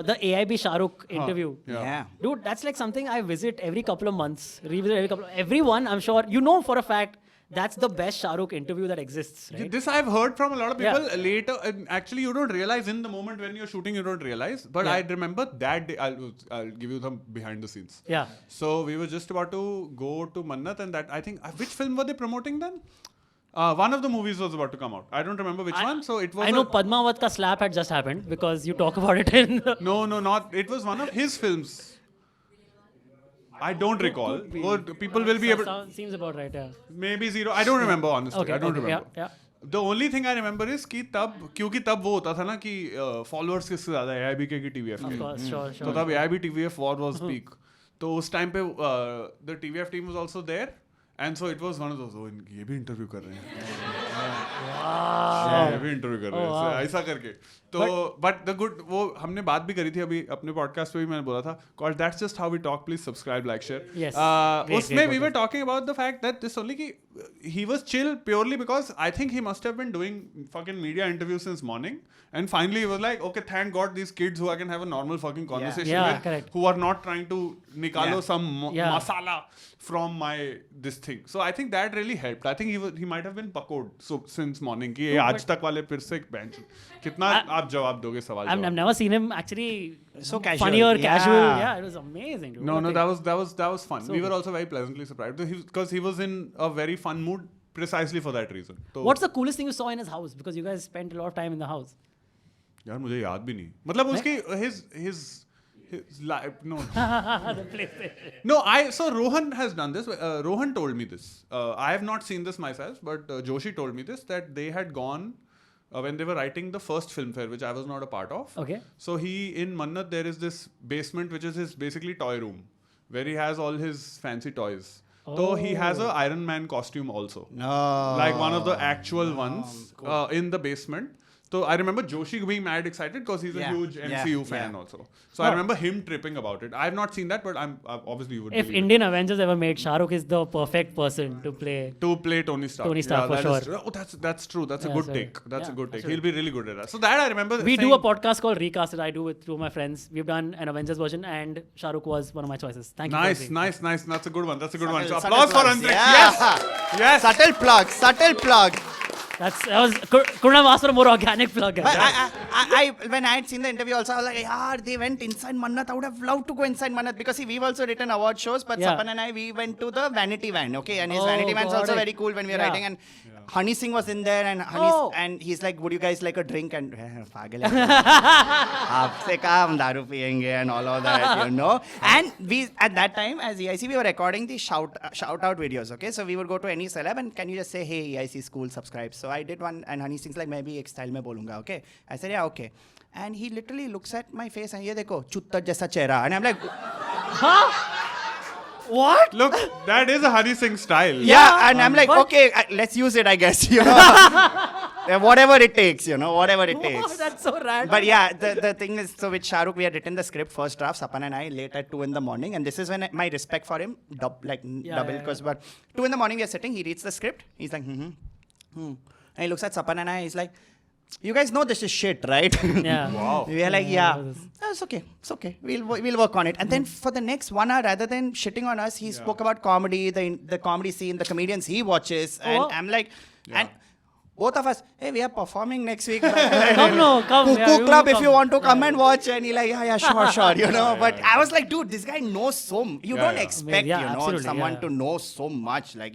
the AIB Shah Rukh interview. Yeah. Dude, that's like something I visit every couple of months. Revisit everyone. I'm sure you know for a fact that's the best Shah Rukh interview that exists, right? This I've heard from a lot of Yeah. people later. And actually, you don't realize in the moment when you're shooting, you don't realize. But Yeah. I remember that day. I'll give you some behind the scenes. Yeah. So we were just about to go to Mannat, and that I think which film were they promoting then? One of the movies was about to come out. I don't remember which one. So it was. I know Padmavat ka slap had just happened because you talk about it in. No, not. It was one of his films. I don't recall. Oh, people will be able. Seems about right, yeah. Maybe zero. I don't remember honestly. Okay, I don't okay, remember. yeah. The only thing I remember is कि क्योंकि तब वो होता था ना कि followers किससे ज़्यादा है AIB के TVF Of के. course, sure. तो तब AIB TVF war was peak. तो उस time पे the TVF team was also there. And so it was one of those, ये भी interview कर रहे हैं. ये भी interview कर रहे हैं. So ऐसा करके. तो but the good वो हमने बात भी करी थी अभी अपने podcast पे भी मैंने बोला था. Called That's Just How We Talk. Please subscribe, like, share. Yes. उसमें we were talking about the fact that this only कि he was chill purely because I think he must have been doing fucking media interviews since morning. And finally he was like, okay, thank God these kids who I can have a normal fucking conversation Yeah, with, correct. who are not trying to nikalo Yeah. some Yeah. masala from my this thing. So I think that really helped. I think he might have been pakod so since morning ki aaj tak wale फिर से bench. कितना आप जवाब दोगे सवाल I've जवाब? never seen him actually So casual. funny or Yeah. casual. Yeah, it was amazing. Dude. No, What no, a- that was fun. So We were good. also very pleasantly surprised because he was in a very fun mood precisely for that reason. So, What's the coolest thing you saw in his house? Because you guys spent a lot of time in the house. यार मुझे याद भी नहीं. मतलब उसकी his life no. The place. No, so Rohan has done this. Rohan told me this. I have not seen this myself, but Joshi told me this that they had gone when they were writing the first film fair, which I was not a part of. Okay. So in Mannat there is this basement which is his basically toy room where he has all his fancy toys. So he has a Iron Man costume also, No. like one of the actual ones in the basement. So I remember Joshi being mad excited because he's a Yeah, huge yeah, MCU fan yeah. also. So I remember him tripping about it. I have not seen that, but I'm obviously you would. If believe it. Indian Avengers ever made, Shah Rukh is the perfect person to play. To play Tony Stark. Tony Stark, for that is sure. true. Oh, that's true. That's a Yeah, good sorry. take. That's a Yeah, good take. absolutely. He'll be really good at that. So that I remember. We do saying, a podcast called Recast that I do with two of my friends. We've done an Avengers version, and Shah Rukh was one of my choices. Thank you. for Nice, agreeing. nice. That's a good one. That's a good one. So Subtle applause for plugs. Antariksha. Yeah. Yes. Subtle plug. Subtle plug. That was couldn't have asked for a more organic plug. But I when I had seen the interview also, I was like, yeah, they went inside Mannat. I would have loved to go inside Mannat because see, we've also written award shows, but Yeah. Sapan and I, we went to the Vanity Van, okay? And his Oh, Vanity Van's got also it. very cool when we were Yeah. writing. And Honey Singh was in there, and and he's like, would you guys like a drink? And pagal hai. Aapse kaam daru piyenge and all of that, you know. And we at that time as EIC, we were recording the shout out videos, okay? So we would go to any celeb and can you just say, hey, EIC is cool, subscribe. So I did one, and Honey Singh's like, मैं भी एक style में बोलूँगा, okay? I said, yeah, okay. And he literally looks at my face and ये देखो चुत्तर जैसा चेहरा, and I'm like, What? Look, that is a Honey Singh style. yeah, and I'm like, What? okay, let's use it, I guess, you know. Whatever it takes, you know, whatever it takes. That's so random. But yeah, the thing is, so with Shah Rukh, we had written the script first draft, Sapan and I, late at 2 in the morning. And this is when my respect for him, double, because but 2 in the morning we are sitting, he reads the script, he's like, And he looks at Sapan and I, he's like, you guys know this is shit, right? Yeah. Wow. We are like, Yeah, yeah, this is- it's okay. We'll work on it. And then for the next 1 hour, rather than shitting on us, he spoke about comedy, the comedy scene, the comedians he watches. And Oh. I'm like, and both of us, hey, we are performing next week. Come. Yeah, Cuckoo Club, if come. you want to come and watch. And he like, yeah, sure, you know. But I was like, dude, this guy knows so much. You Yeah, don't yeah. expect, Yeah, you know, absolutely, someone yeah. to know so much. Like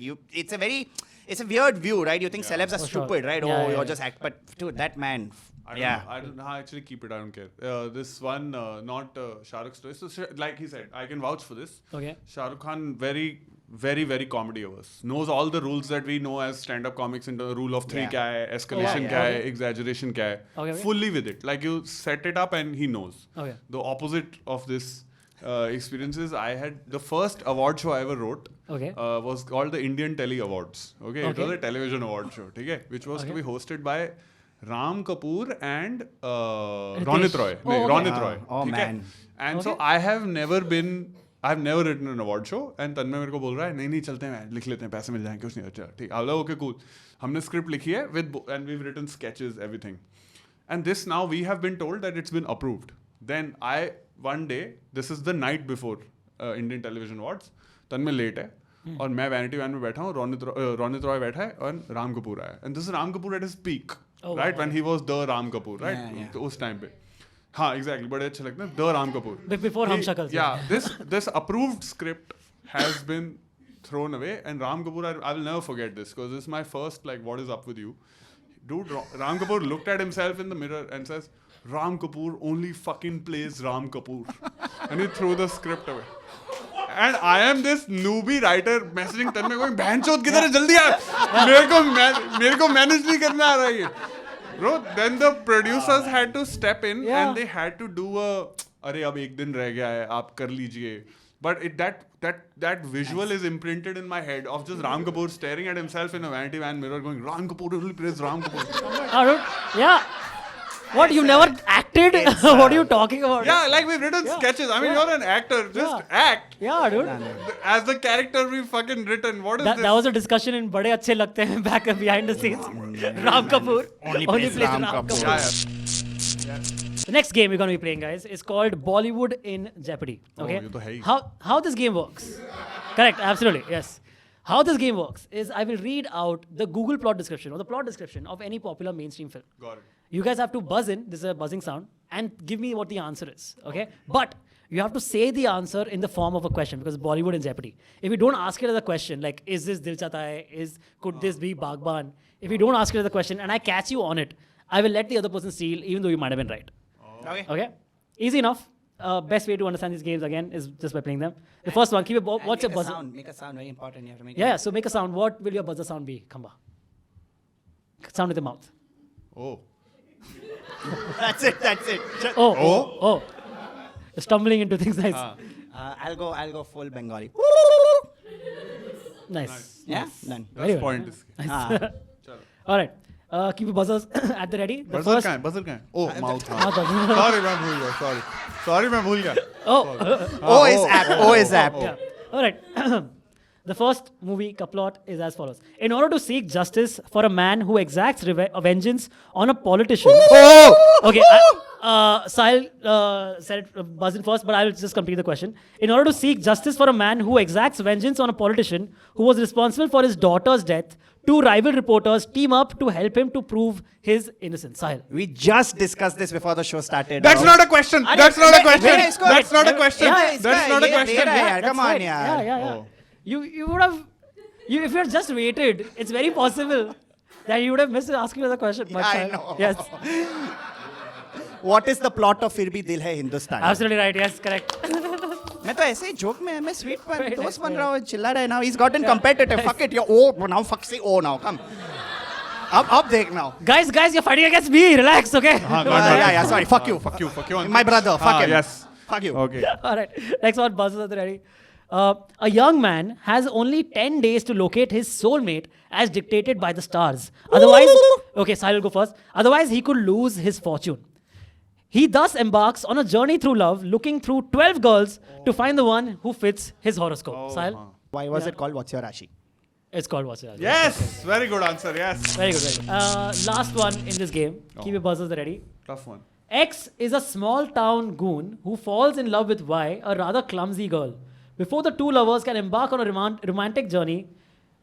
it's a weird view, right? You think celebs are For sure. stupid, right? Yeah, Oh, yeah. you're just act. But dude, that man, I don't know. Actually, keep it. I don't care. This one, not Shah Rukh's story. So, like he said, I can vouch for this. Okay. Shah Rukh Khan, very comedy averse. Knows all the rules that we know as stand-up comics in the rule of three Yeah. kya hai, escalation yeah. kya hai, Okay. exaggeration kya hai. Okay. Fully with it. Like you set it up and he knows. Okay. The opposite of this experiences, I had the first award show I ever wrote. Okay. Was called the Indian Telly Awards. Okay. It Okay. was a television award show. Okay. Which was to Okay. be hosted by Ram Kapoor and Ritesh. Ronit Roy. Oh, okay. Ronit Roy. Oh, ठीक है? man. And so Okay. I've never written an award show and तन्मय मेरे को बोल रहा है नहीं चलते हैं लिख लेते हैं पैसे मिल जाएंगे कुछ नहीं अच्छा ठीक है ओके कूल हमने स्क्रिप्ट लिखी है and we've written sketches everything and this now we have been told that it's been approved then one day this is the night before Indian Television Awards Tanmay late है और मैं vanity van में बैठा हूँ रोनित रॉय बैठा है और राम कपूर आया and this is Ram Kapoor at his peak Oh, right wow. When he was the Ram Kapoor Yeah, right yeah. तो उस टाइम पे हाँ एग्जैक्टली बड़े अच्छे लगते हैं the Ram Kapoor Before Hum Shakal. yeah this approved script has been thrown away and Ram Kapoor I will never forget this because this is my first like what is up with you dude Ram Kapoor looked at himself in the mirror and says Ram Kapoor only fucking plays Ram Kapoor and he threw the script away and I am this newbie writer messaging Tanmay going बहनचोद किधर है जल्दी आ मेरे को manage नहीं करना आ रहा है ये bro then the producers had to step in Yeah. and they had to do a अरे अब एक दिन रह गया है आप कर लीजिए but that visual is imprinted in my head of just Ram Kapoor staring at himself in a vanity van mirror going Ram Kapoor only plays Ram Kapoor Yeah. What? You never acted? What are you talking about? Yeah, like we've written sketches. I mean, you're an actor. Just act. Yeah, dude. As the character we've fucking written. What is That, this? that was a discussion in Bade Achhe Lagte Hain back behind the scenes. Ram Kapoor. Only plays Ram Kapoor. Yeah. The next game we're going to be playing, guys, is called Bollywood in Jeopardy. Okay. ye to hai hi. How this game works? Correct. Absolutely. Yes. How this game works is I will read out the Google plot description or the plot description of any popular mainstream film. Got it. You guys have to buzz in. This is a buzzing sound, and give me what the answer is. Okay. But you have to say the answer in the form of a question because Bollywood in Jeopardy. If you don't ask it as a question, like is this Dil Chahta Hai? Could this be Baghban? If you don't ask it as a question and I catch you on it, I will let the other person steal, even though you might have been right. Okay. Okay? Easy enough. Best way to understand these games again is just by playing them. The first one, keep it. What's your buzzer? Make a sound. Very important. You have to make. Yeah, so make a sound. What will your buzzer sound be, Khamba? Sound with the mouth. Oh. That's it. That's it. Oh. You're stumbling into things nice. I'll go full Bengali. Nice. Yeah. Done. Very That's well. point. iske. All right. Keep your buzzers at the ready. The Buzzer first. kahan hai? Buzzer kahan hai? Oh, mouth. हाँ. Mouth buzzer. Sorry, मैं भूल गया. Sorry, मैं भूल गया. Oh. O is apt. O is apt. Yeah. All right. The first movie ka plot is as follows. In order to seek justice for a man who exacts vengeance on a politician. Okay. Sahil said it buzzing first, but I will just complete the question. In order to seek justice for a man who exacts vengeance on a politician who was responsible for his daughter's death, two rival reporters team up to help him to prove his innocence. Sahil. We just discussed this before the show started. That's not a question. That's not a question. That's not a question. Yeah, That's not a question. Yeah, That's come on, right. yaar. Yeah. Oh. You would have, if you had just waited, it's very possible that you would have missed asking the question. But I know. Yes, What is the plot of फिर भी दिल है Hindustan? absolutely right. Yes, correct. मैं तो ऐसे ही joke में मैं sweet पर दोस्त बन रहा हूँ चिल्ला रहा है now he's gotten competitive fuck it you're oh now fuck say oh now come अब देख now guys, you're fighting against me. Relax, okay? yeah sorry fuck you Fuck you. my brother fuck him Yes. fuck you Okay. All right. Next one, buzzers at the ready. A young man has only 10 days to locate his soulmate as dictated by the stars. Otherwise, okay, Sahil will go first. Otherwise, he could lose his fortune. He thus embarks on a journey through love, looking through 12 girls to find the one who fits his horoscope. Sahil, why was it called what's your Rashi it's called what's it? Yes. Very good answer. Yes. Very good, very good. Last one in this game. Keep your buzzers ready. Tough one. X is a small town goon who falls in love with Y, a rather clumsy girl. Before the two lovers can embark on a romantic journey,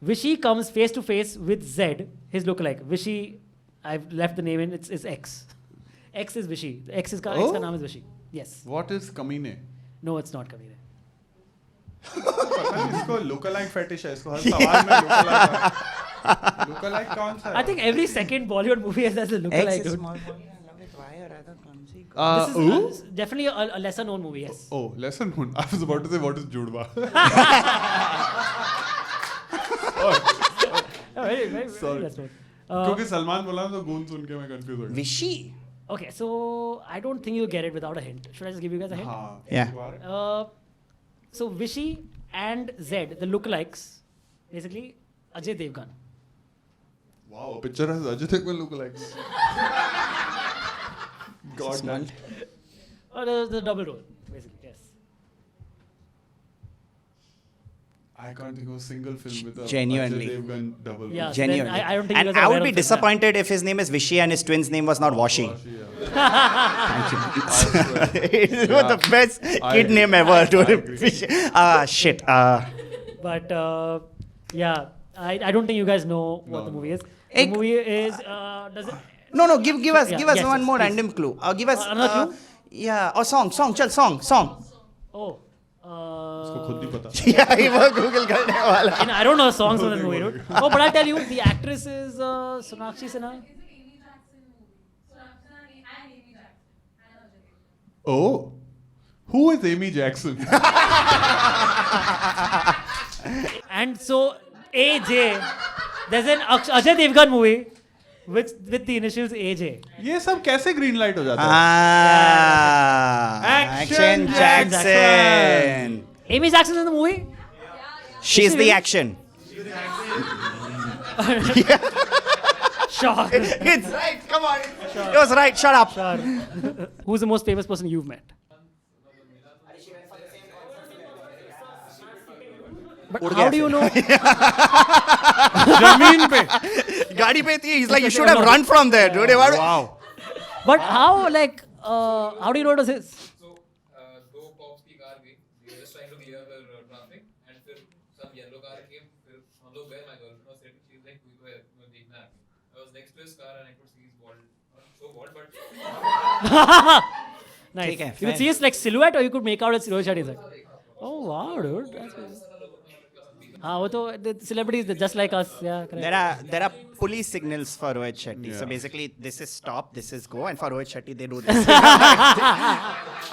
Vishy comes face to face with Z, his lookalike. Vishy, I've left the name in, it's X. X is Vishy. X ka name is Vishy. Yes. What is Kamine? No, it's not Kabir. पता नहीं इसको lookalike fetish है इसको हर सवाल में lookalike कौन सा है? I think every second Bollywood movie has a lookalike, dude. small boy in love with why or rather clumsy This is definitely a lesser known movie, yes. Oh, lesson known. I was about to say what is Judba. Very Sorry. less known. क्योंकि सलमान बोला तो गूंज सुन के मैं confuse हो गया. Vishy Okay, so I don't think you'll get it without a hint. Should I just give you guys a hint? हाँ. Yeah. So Vishy and Z, the lookalikes, basically Ajay Devgan. Wow, picture has Ajay Devgan lookalikes. God damn. The double role, basically, yes. I can't think of a single film with a Genuinely. Ajay Devgan double. Yeah. So genuinely then I don't think you and guys are I aware would be of this, disappointed if his name is Vishy and his twin's name was not Washi it was the best kid name ever Vishy. Shit But yeah, I don't think you guys know what the movie is. The Ek- movie is does it? No, give us Yeah, give us yes, one yes, more please. random clue. Give us Another clue? Yeah, or song. Chal song. Oh. उसको खुद नहीं पता. Yeah, he was Google करने वाला. And I don't know the songs of the movie, dude. Oh, but I'll tell you, the actress is Sonakshi Sinha. Oh, who is Amy Jackson? And so AJ, there's an Ajay Devgan movie with the initials AJ. ये सब कैसे green light हो जाता है? Action Jackson. Amy Jackson in the movie? She's the action. Sure. It's right. Come on. It was right. Shut up. Who's the most famous person you've met? But how do you know? जमीन पे. गाड़ी पे थी. He's like, you should have run from there, dude. Wow. But how, like, how do you know it was his? So, दो cops की car गई. We were just trying to clear the traffic, and फिर some yellow car came. फिर हम लोग गए. My girlfriend was sitting. She's like, "कोई तो है, तुम्हें देखना है." I was next to his car, and I could see his bald. Not so bald, but Nice. ठीक है, You could see his like silhouette, or you could make out his Rohit Shetty. Oh wow, dude. That's good. हाँ वो तो the celebrities they're just like us. Yeah, correct. There are police signals for Rohit Shetty. So basically, this is stop, this is go, and for Rohit Shetty they do this.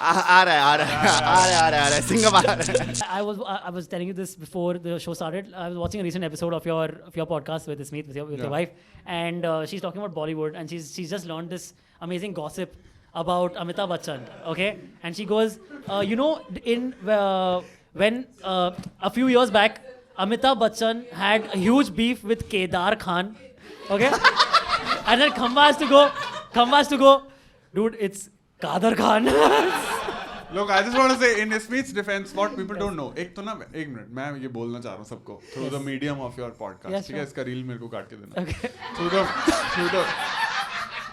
आ रहा है, सिंघम आ रहा है. I was telling you this before the show started. I was watching a recent episode of your podcast with Smith with your wife, and she's talking about Bollywood, and she's just learned this amazing gossip about Amitabh Bachchan. Okay, and she goes, you know, when a few years back, Amitabh Bachchan had a huge beef with Kedar Khan. Okay, and then Khamba has to go, dude, it's Kader Khan. Look, I just want to say, in Smith's defense, what people don't know. एक minute, मैं ये बोलना चाह रहा हूँ सबको. Through the medium of your podcast. Yes, ठीक है, sure. इसका reel मेरे को काट के देना. Okay.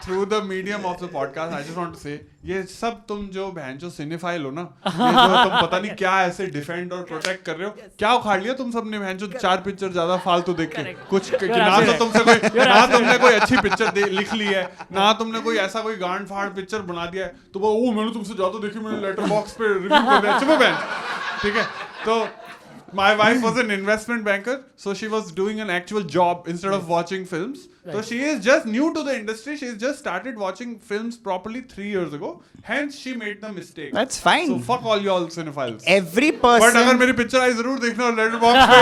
Through the medium of the podcast, I just want to say, ये सब तुम जो बहन जो सिनेफाइल हो ना, ये जो तुम पता नहीं क्या ऐसे डिफेंड और प्रोटेक्ट कर रहे हो, क्या उखाड़ लिया तुम सबने बहन जो 4 पिक्चर ज्यादा फालतू देख के, कुछ ना तो तुमसे कोई ना तुमने कोई अच्छी पिक्चर लिख ली है, ना तुमने कोई ऐसा कोई गांड फाड़ पिक्चर बना दिया है, तो वो मैंने तुमसे ज्यादा देखी, मैंने लेटर बॉक्स पे रिव्यू कर दिया, चुप बहन, ठीक है. तो my wife was an investment banker, so she was doing an actual job instead of watching films. So she is just new to the industry. She's just started watching films properly 3 years ago. Hence, she made the mistake. That's fine. So fuck all y'all cinephiles. Every But अगर person. मेरी picture आई जरूर देखना और letter box पे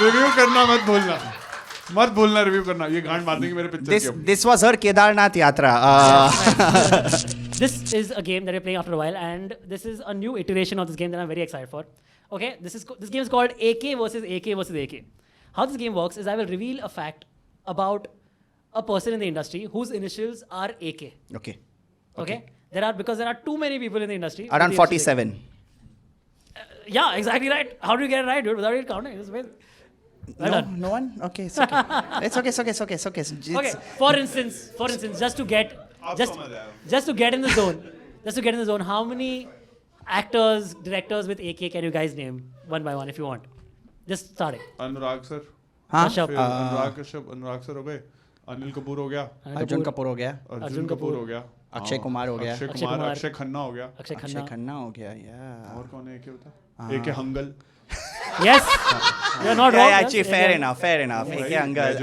review करना मत भूलना review करना. ये गांड मारने की मेरे पिक्चर की. This was her Kedarnath yatra. This is a game that we're playing after a while, and this is a new iteration of this game that I'm very excited for. Okay, this game is called AK versus AK versus AK. How this game works is I will reveal a fact about a person in the industry whose initials are AK. Okay. Okay? Because there are too many people in the industry. Around with the initials 47. AK. Yeah, exactly right. How do you get it right, dude? Without it counting, it's well done. No one? Okay, it's okay. It's okay. Okay, for instance, just to get in the zone, how many actors, directors with AK can you guys name one by one if you want? Just starting. Anurag sir. हाँ? Kashyap. फिर अनुराग sir हो गए. अनिल कपूर हो गया. अर्जुन कपूर हो गया. अर्जुन कपूर हो गया. अक्षय कुमार हो गया. अक्षय कुमार. अक्षय खन्ना हो गया. Akshay Akshay Khanna. खन्ना हो गया. Yeah. और कौन है एक होता? एक है Hangal. Yes, you're not wrong. Yeah, yes, actually, yes, fair yes. enough. AK Angal.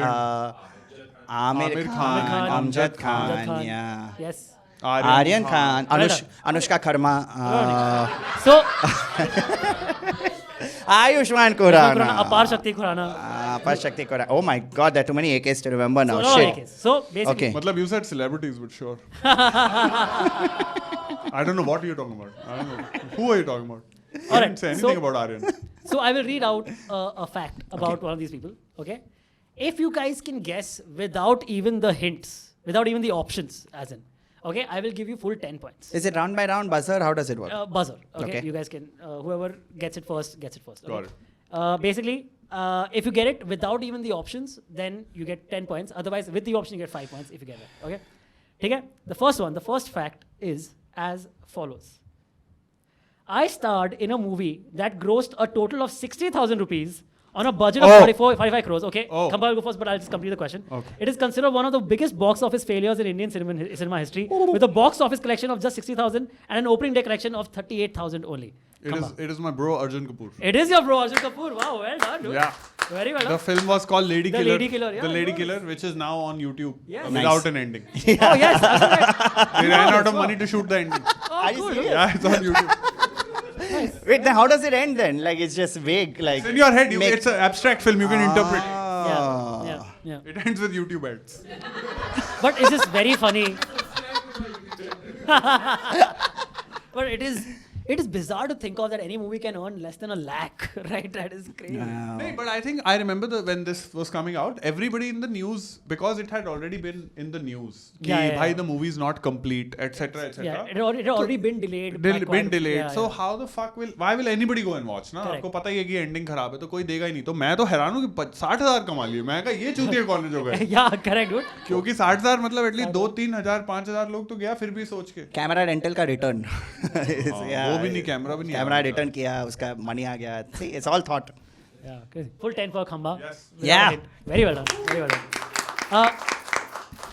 Amir Khan. Amjad Khan. Yeah. Yes. Aryan Khan. Anushka Kharma. So, Ayushman Khurrana. Apar Shakti Khurrana. Apar Shakti Khurrana. Oh my God, there are too many AKs to remember now. So, no, Shit. AKs. So basically, Okay. मतलब you said celebrities, but sure. I don't know what you're talking about. I don't know. Who are you talking about? I Alright, didn't say anything so- about Aryan. So I will read out a fact about one of these people. Okay, if you guys can guess without even the hints, without even the options, as in, okay, I will give you full 10 points. Is it round by round buzzer? How does it work? Buzzer. Okay? Okay. You guys can. Whoever gets it first gets it first. Okay? Got it. Basically, if you get it without even the options, then you get 10 points. Otherwise, with the option, you get 5 points if you get it. Okay. Okay. The first fact is as follows. I starred in a movie that grossed a total of 60,000 rupees on a budget of 45 crores. Okay, Oh. Khampa will go first, but I'll just complete the question. Okay. It is considered one of the biggest box office failures in Indian cinema history, with a box office collection of just 60,000 and an opening day collection of 38,000 only. It is my bro Arjun Kapoor. It is your bro Arjun Kapoor. Wow, well done, dude. Yeah. Very well The done. film was called Lady The Killer. Lady Killer, yeah, The Lady it was. Killer, which is now on YouTube Yes. without Nice. an ending. Oh yes, that's right. They ran out of money to shoot the ending. Oh, cool. Yes. Yeah, it's on YouTube. Wait, then how does it end then? Like it's just vague. Like It's in your head. make- It's an abstract film. You can interpret. Yeah. It ends with YouTube ads. But it's just very funny. But it is it is bizarre to think of that any movie can earn less than 1 lakh, right? That is crazy. No, but I think I remember when this was coming out, everybody in the news, because it had already been in the news, ki bhai the movie is not complete, etc. etc. Yeah, it had already been delayed. been delayed. Yeah, So yeah. how the fuck why will anybody go and watch? ना Correct. आपको पता ही है कि ending खराब है तो कोई देगा ही नहीं. तो मैं तो हैरान हूँ कि 60,000 कमा लिए. मैं कहा ये चूतिया कॉलेज हो गए. Yeah, correct, dude. क्योंकि 60,000 मतलब एटलीस्ट 2-3 हजार 5,000 लोग तो गया फिर भी सोच के. कैमरा रेंटल का रिटर्न. वो भी नहीं, कैमरा भी नहीं. कैमरा रिटर्न किया, उसका मनी आ गया. See, it's all thought. Yeah, crazy. Full 10 for Khamba. Yes. Yeah. Very well done. Very well done.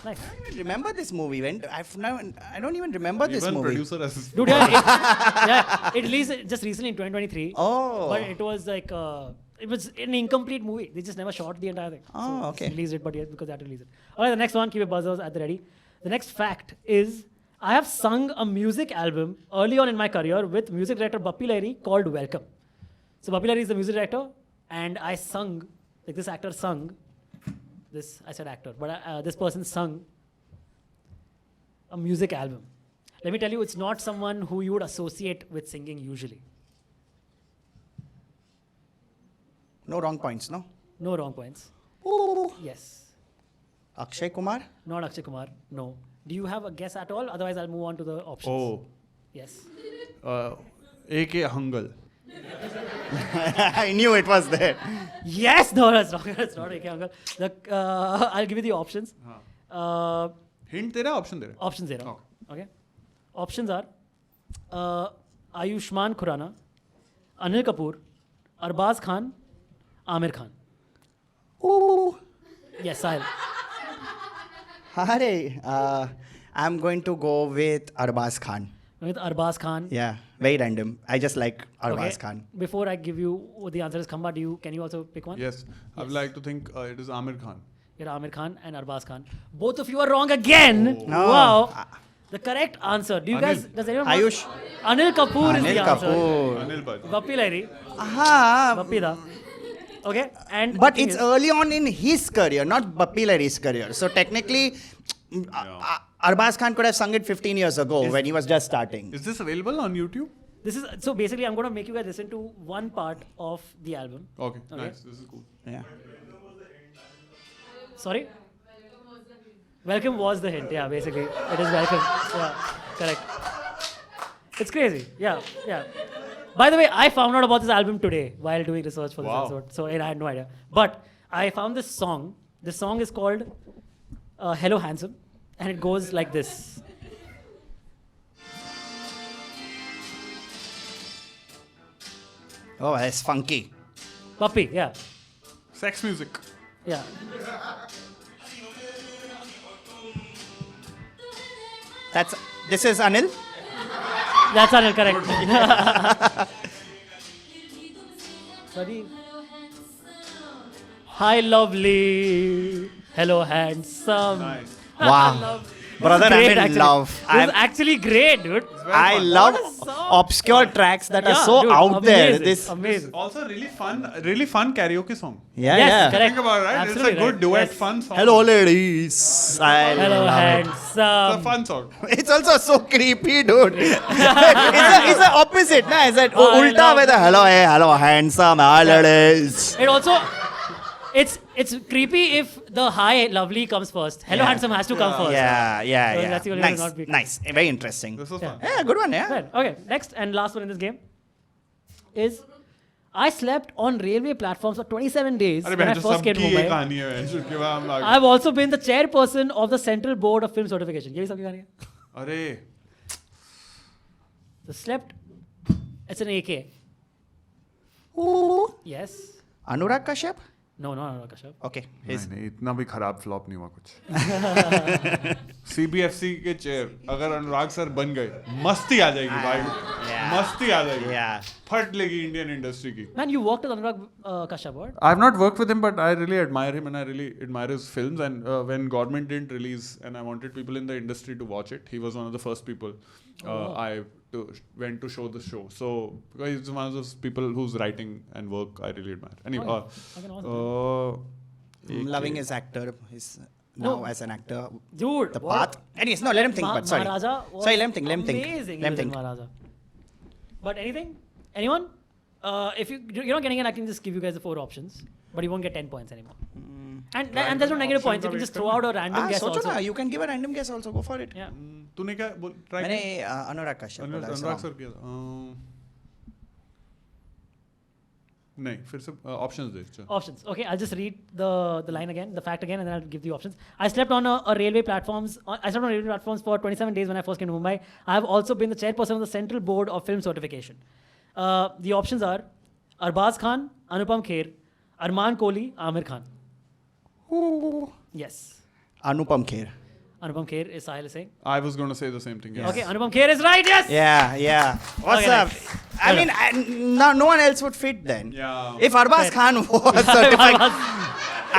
Nice. Remember this movie? I don't even remember this Even movie. producer as Dude, it released just recently in 2023. Oh. But it was like, it was an incomplete movie. They just never shot the entire thing. Oh, so okay. Just released it, but yet because they had to release it. All right, the next one, keep your buzzers at the ready. The next fact is, I have sung a music album early on in my career with music director Bappi Lahiri called Welcome. So Bappi Lahiri is the music director, and I sung, like this actor sung, I said actor, but this person sung a music album. Let me tell you, it's not someone who you would associate with singing usually. No wrong points, no? No wrong points. Yes. Akshay Kumar? Not Akshay Kumar. No. Do you have a guess at all? Otherwise, I'll move on to the options. Oh. Yes. A.K. Hangal. I knew it was there. Yes. No, that's not. That's not AK Uncle. I'll give you the options. Hint दे रहा option दे रहा. Options there. Okay. Options are Ayushmann Khurrana, Anil Kapoor, Arbaz Khan, Amir Khan. Ooh. Yes, Sahil. Hare, I'm going to go with Arbaz Khan. With Arbaz Khan. Yeah, very random. I just like Arbaz Khan. Before I give you what the answer is, Khamba, can you also pick one? Yes, I would like to think it is Amir Khan. You're Amir Khan and Arbaz Khan. Both of you are wrong again. No. Wow. The correct answer. Do you Anil. guys? Does anyone? know? Ayush. Anil Kapoor is Anil the answer. Kapoor. Anil Bhatt. Bappi Lahiri. Aha. Bappi da. Okay. And But the thing it's is- early on in his career, not Bappi Lahiri's career. So technically, Arbaz Khan could have sung it 15 years ago when he was just starting. Is this available on YouTube? This is so basically I'm going to make you guys listen to one part of the album. Okay, Okay. nice. This is cool. Yeah. Sorry? Welcome was the hint. Yeah, basically. It is welcome. Yeah, correct. It's crazy. Yeah, yeah. By the way, I found out about this album today while doing research for this Wow. episode. So I had no idea. But I found this song. This song is called Hello Handsome. And it goes like this. Oh, that's funky. Puppy, yeah. Sex music. Yeah. This is Anil? That's Anil, correct. Sorry. Hi, lovely. Hello, handsome. Nice. Wow. Brother, I'm Great, in actually. love. This is actually great, dude. I love obscure tracks that are so dude, out there. amazing, This, amazing. Also really fun karaoke song. yeah, Yes, yeah. correct. Think about it, right? Absolutely It's a good right. duet, Yes. fun song. Hello, ladies. I Hello, love it. It's a handsome. fun song. It's also so creepy, dude. it's the opposite, na? It's that I ulta love with the hello, hey, hello, handsome, hi, ladies. It also, it's creepy if the hi, lovely comes first. Hello, Yeah. handsome has to come first. Yeah, yeah, So yeah. that's the only way to Nice, not be- nice. Very interesting. This was Yeah. fun. Yeah, good one, yeah. Well, okay, next and last one in this game is I slept on railway platforms for 27 days अरे when I बहन first came to सबकी ये Mumbai. कहानी है बहन के बाद हम लागे. I've also been the chairperson of the Central Board of Film Certification. ये भी सबकी कहानी है. अरे So slept. It's an AK. Ooh. Yes. Anurag Kashyap? No, no, Kashyap. Okay. His. नहीं इतना भी खराब फ्लॉप नहीं हुआ कुछ. CBFC के चेयर अगर अनुराग सर बन गए मस्ती आ जाएगी भाई. Yeah. मस्ती आ जाएगी. Yeah. फट लेगी इंडियन इंडस्ट्री की. Man, you worked with Anurag Kashyap, what? I have not worked with him, but I really admire him and I really admire his films. And when Government didn't release, and I wanted people in the industry to watch it, he was one of the first people I went to show the show. So because he's one of those people whose writing and work I really admire. Anyway, I'm loving his actor. His No. now as an actor. Dude. The what? path. Anyways, no, let him think. But sorry. Maharaja was Sorry, let him think. Let him think. amazing. Let him He was in think. Maharaja. But anything? Anyone? If you're not getting it, I can just give you guys the 4 options, but you won't get 10 points anymore. And there's no negative points. You can just throw out a random guess सोचो also. ना, you can give a random guess also. Go for it. Yeah. तूने क्या try मैंने अनुराग कश्यप बोला. अनुराग sir किया था नहीं फिर से ऑप्शंस दे चल Options. Okay, I'll just read the line again, the fact again, and then I'll give the options. I slept on a railway platforms. I slept on railway platforms for 27 days when I first came to Mumbai. I have also been the chairperson of the Central Board of Film Certification. The options are Arbaz Khan, Anupam Kher, Arman Kohli, Amir Khan. Yes. Anupam Kher. Anupam Kher is Sahil is saying. I was going to say the same thing. Yes. Okay, Anupam Kher is right. Yes. Yeah. What's Okay, up? nice. I mean, no one else would fit then. Yeah. If Arbaz Fair. Khan was certified,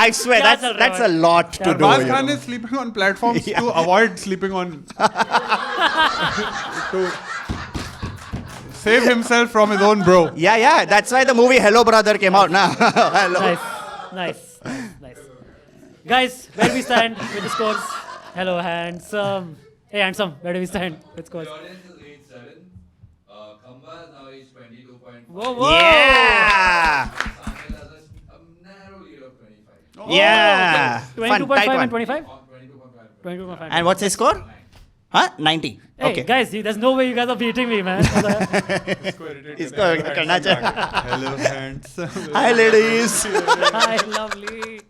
I swear Yeah, chal that's raha a lot to do. Arbaz you Khan know. is sleeping on platforms Yeah. to avoid sleeping on to save himself from his own bro. Yeah. That's why the movie Hello Brother came out now. Hello. Nice. Guys, where do we stand with the scores? Hello, handsome. Hey, handsome. Where do we stand with scores? The audience is 8-7. Kamba is now age 22.5. Whoa. Yeah. Sahil has a narrow lead of 25. Yeah. Fun, 22.5 tight and one. 25? 22.5. 22.5. And what's his score? Huh? 90. Hey, Okay. guys, there's no way you guys are beating me, man. इसको करना चाहिए. Hello handsome. Hi ladies. Hi, lovely.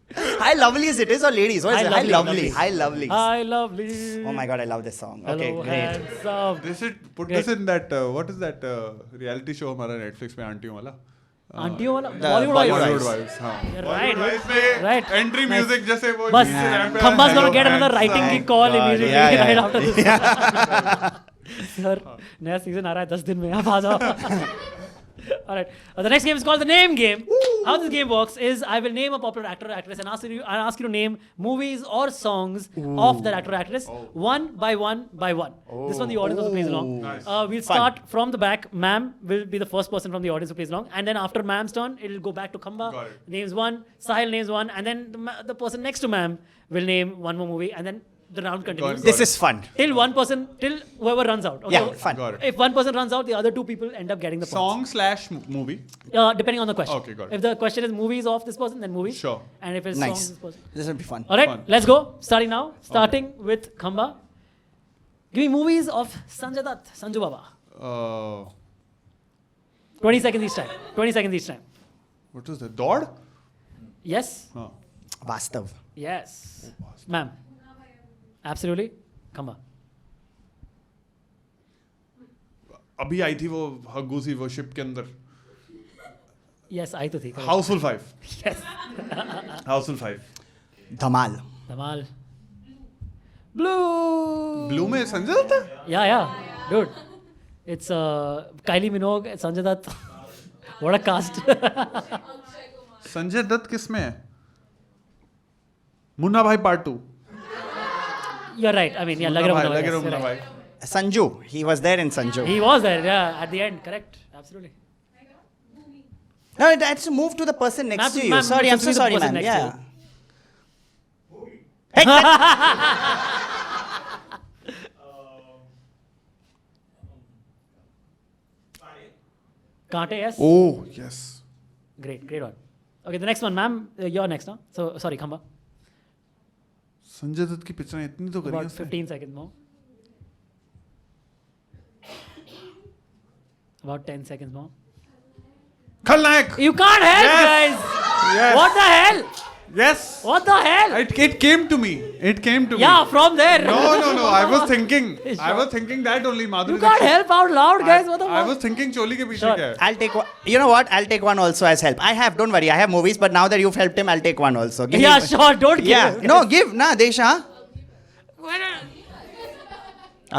Hi lovelies it is or ladies? What is Hi, it? Hi lovely. lovely. Hi lovely. Hi, lovely. Oh my god, I love this song. Okay, Hello, great. handsome. They should put Great. this in that what is that reality show हमारा Netflix पे आंटियों वाला Auntiयों वाला? the Bollywood Bollywood wives. Bollywood Wives हाँ You're Bollywood right. Wives में Right. entry Nice. music जैसे वो Bus, Instagram पे Khamba's hello gonna get another writing handsome. gig call God, immediately yeah, right yeah. after this. Sir, नया season आ रहा है 10 दिन में आप आ जाओ. All right. The next game is called the name game. How this game works is I will name a popular actor or actress and ask you to name movies or songs of that actor or actress one by one by one. This one the audience also plays along. Nice. We'll start from the back. Ma'am will be the first person from the audience who plays along, and then after Ma'am's turn, it'll go back to Khamba. Got it. Names one. Sahil names one, and then the person next to Ma'am will name one more movie, and then the round continues. Got This is fun. Till whoever runs out. Okay? Yeah, fun. Got it. If one person runs out, the other 2 people end up getting the points. Song/movie. Depending on the question. Okay, got it. If the question is movies of this person, then movies. Sure. And if it's Nice. songs, this person. This will be fun. All right, Fun. let's go. Starting now. Starting with Khamba. Give me movies of Sanjay Dutt, Sanju Baba. 20 seconds each time. 20 seconds each time. What was that? Dord? Yes. हाँ. Vastav. Yes. Ma'am. Absolutely. Khamba. अभी आई थी वो हग्गू सी वो ship के अंदर Yes, I to thi. Housefull 5 Yes. Housefull 5 Dhamal. Dhamal. Blue. Blue में संजय दत्त था Yeah. Dude. It's Kylie Minogue, Sanjay Dutt. What a cast. Sanjay Dutt किस में है मुन्ना भाई part 2 You're right. I mean, yeah, Lage Raha Munna Bhai, yes, you're Munna right. भाई Sanju. He was there in Sanju. He was there, yeah, at the end. Correct. Absolutely. No, that's to move to the person next Ma'am, to you. ma'am, Sorry, I'm to so the sorry, person man. next to Yeah. Hey, Kante, yes. Oh, yes. Great one. Okay, the next one, ma'am. You're next now. So, sorry, Khamba. Sanjay Dutt की picture इतनी तो करी है About उसने 15 seconds more. About 10 seconds more. खलनायक You can't help, Yes. guys. Yes. What the hell? Yes. What the hell? It came to me. It came to me. Yeah, from there. No. I was thinking. Sure. I was thinking that only. Madhuri You can't help out loud, guys. What the I fuck? was thinking चोली के पीछे Sure. क्या है? I'll take one. You know what? I'll take one also as help. I have. Don't worry. I have movies, but now that you've helped him, I'll take one also. Give Yeah, me- sure. Don't give Yeah. him. No, give. Na, Desha.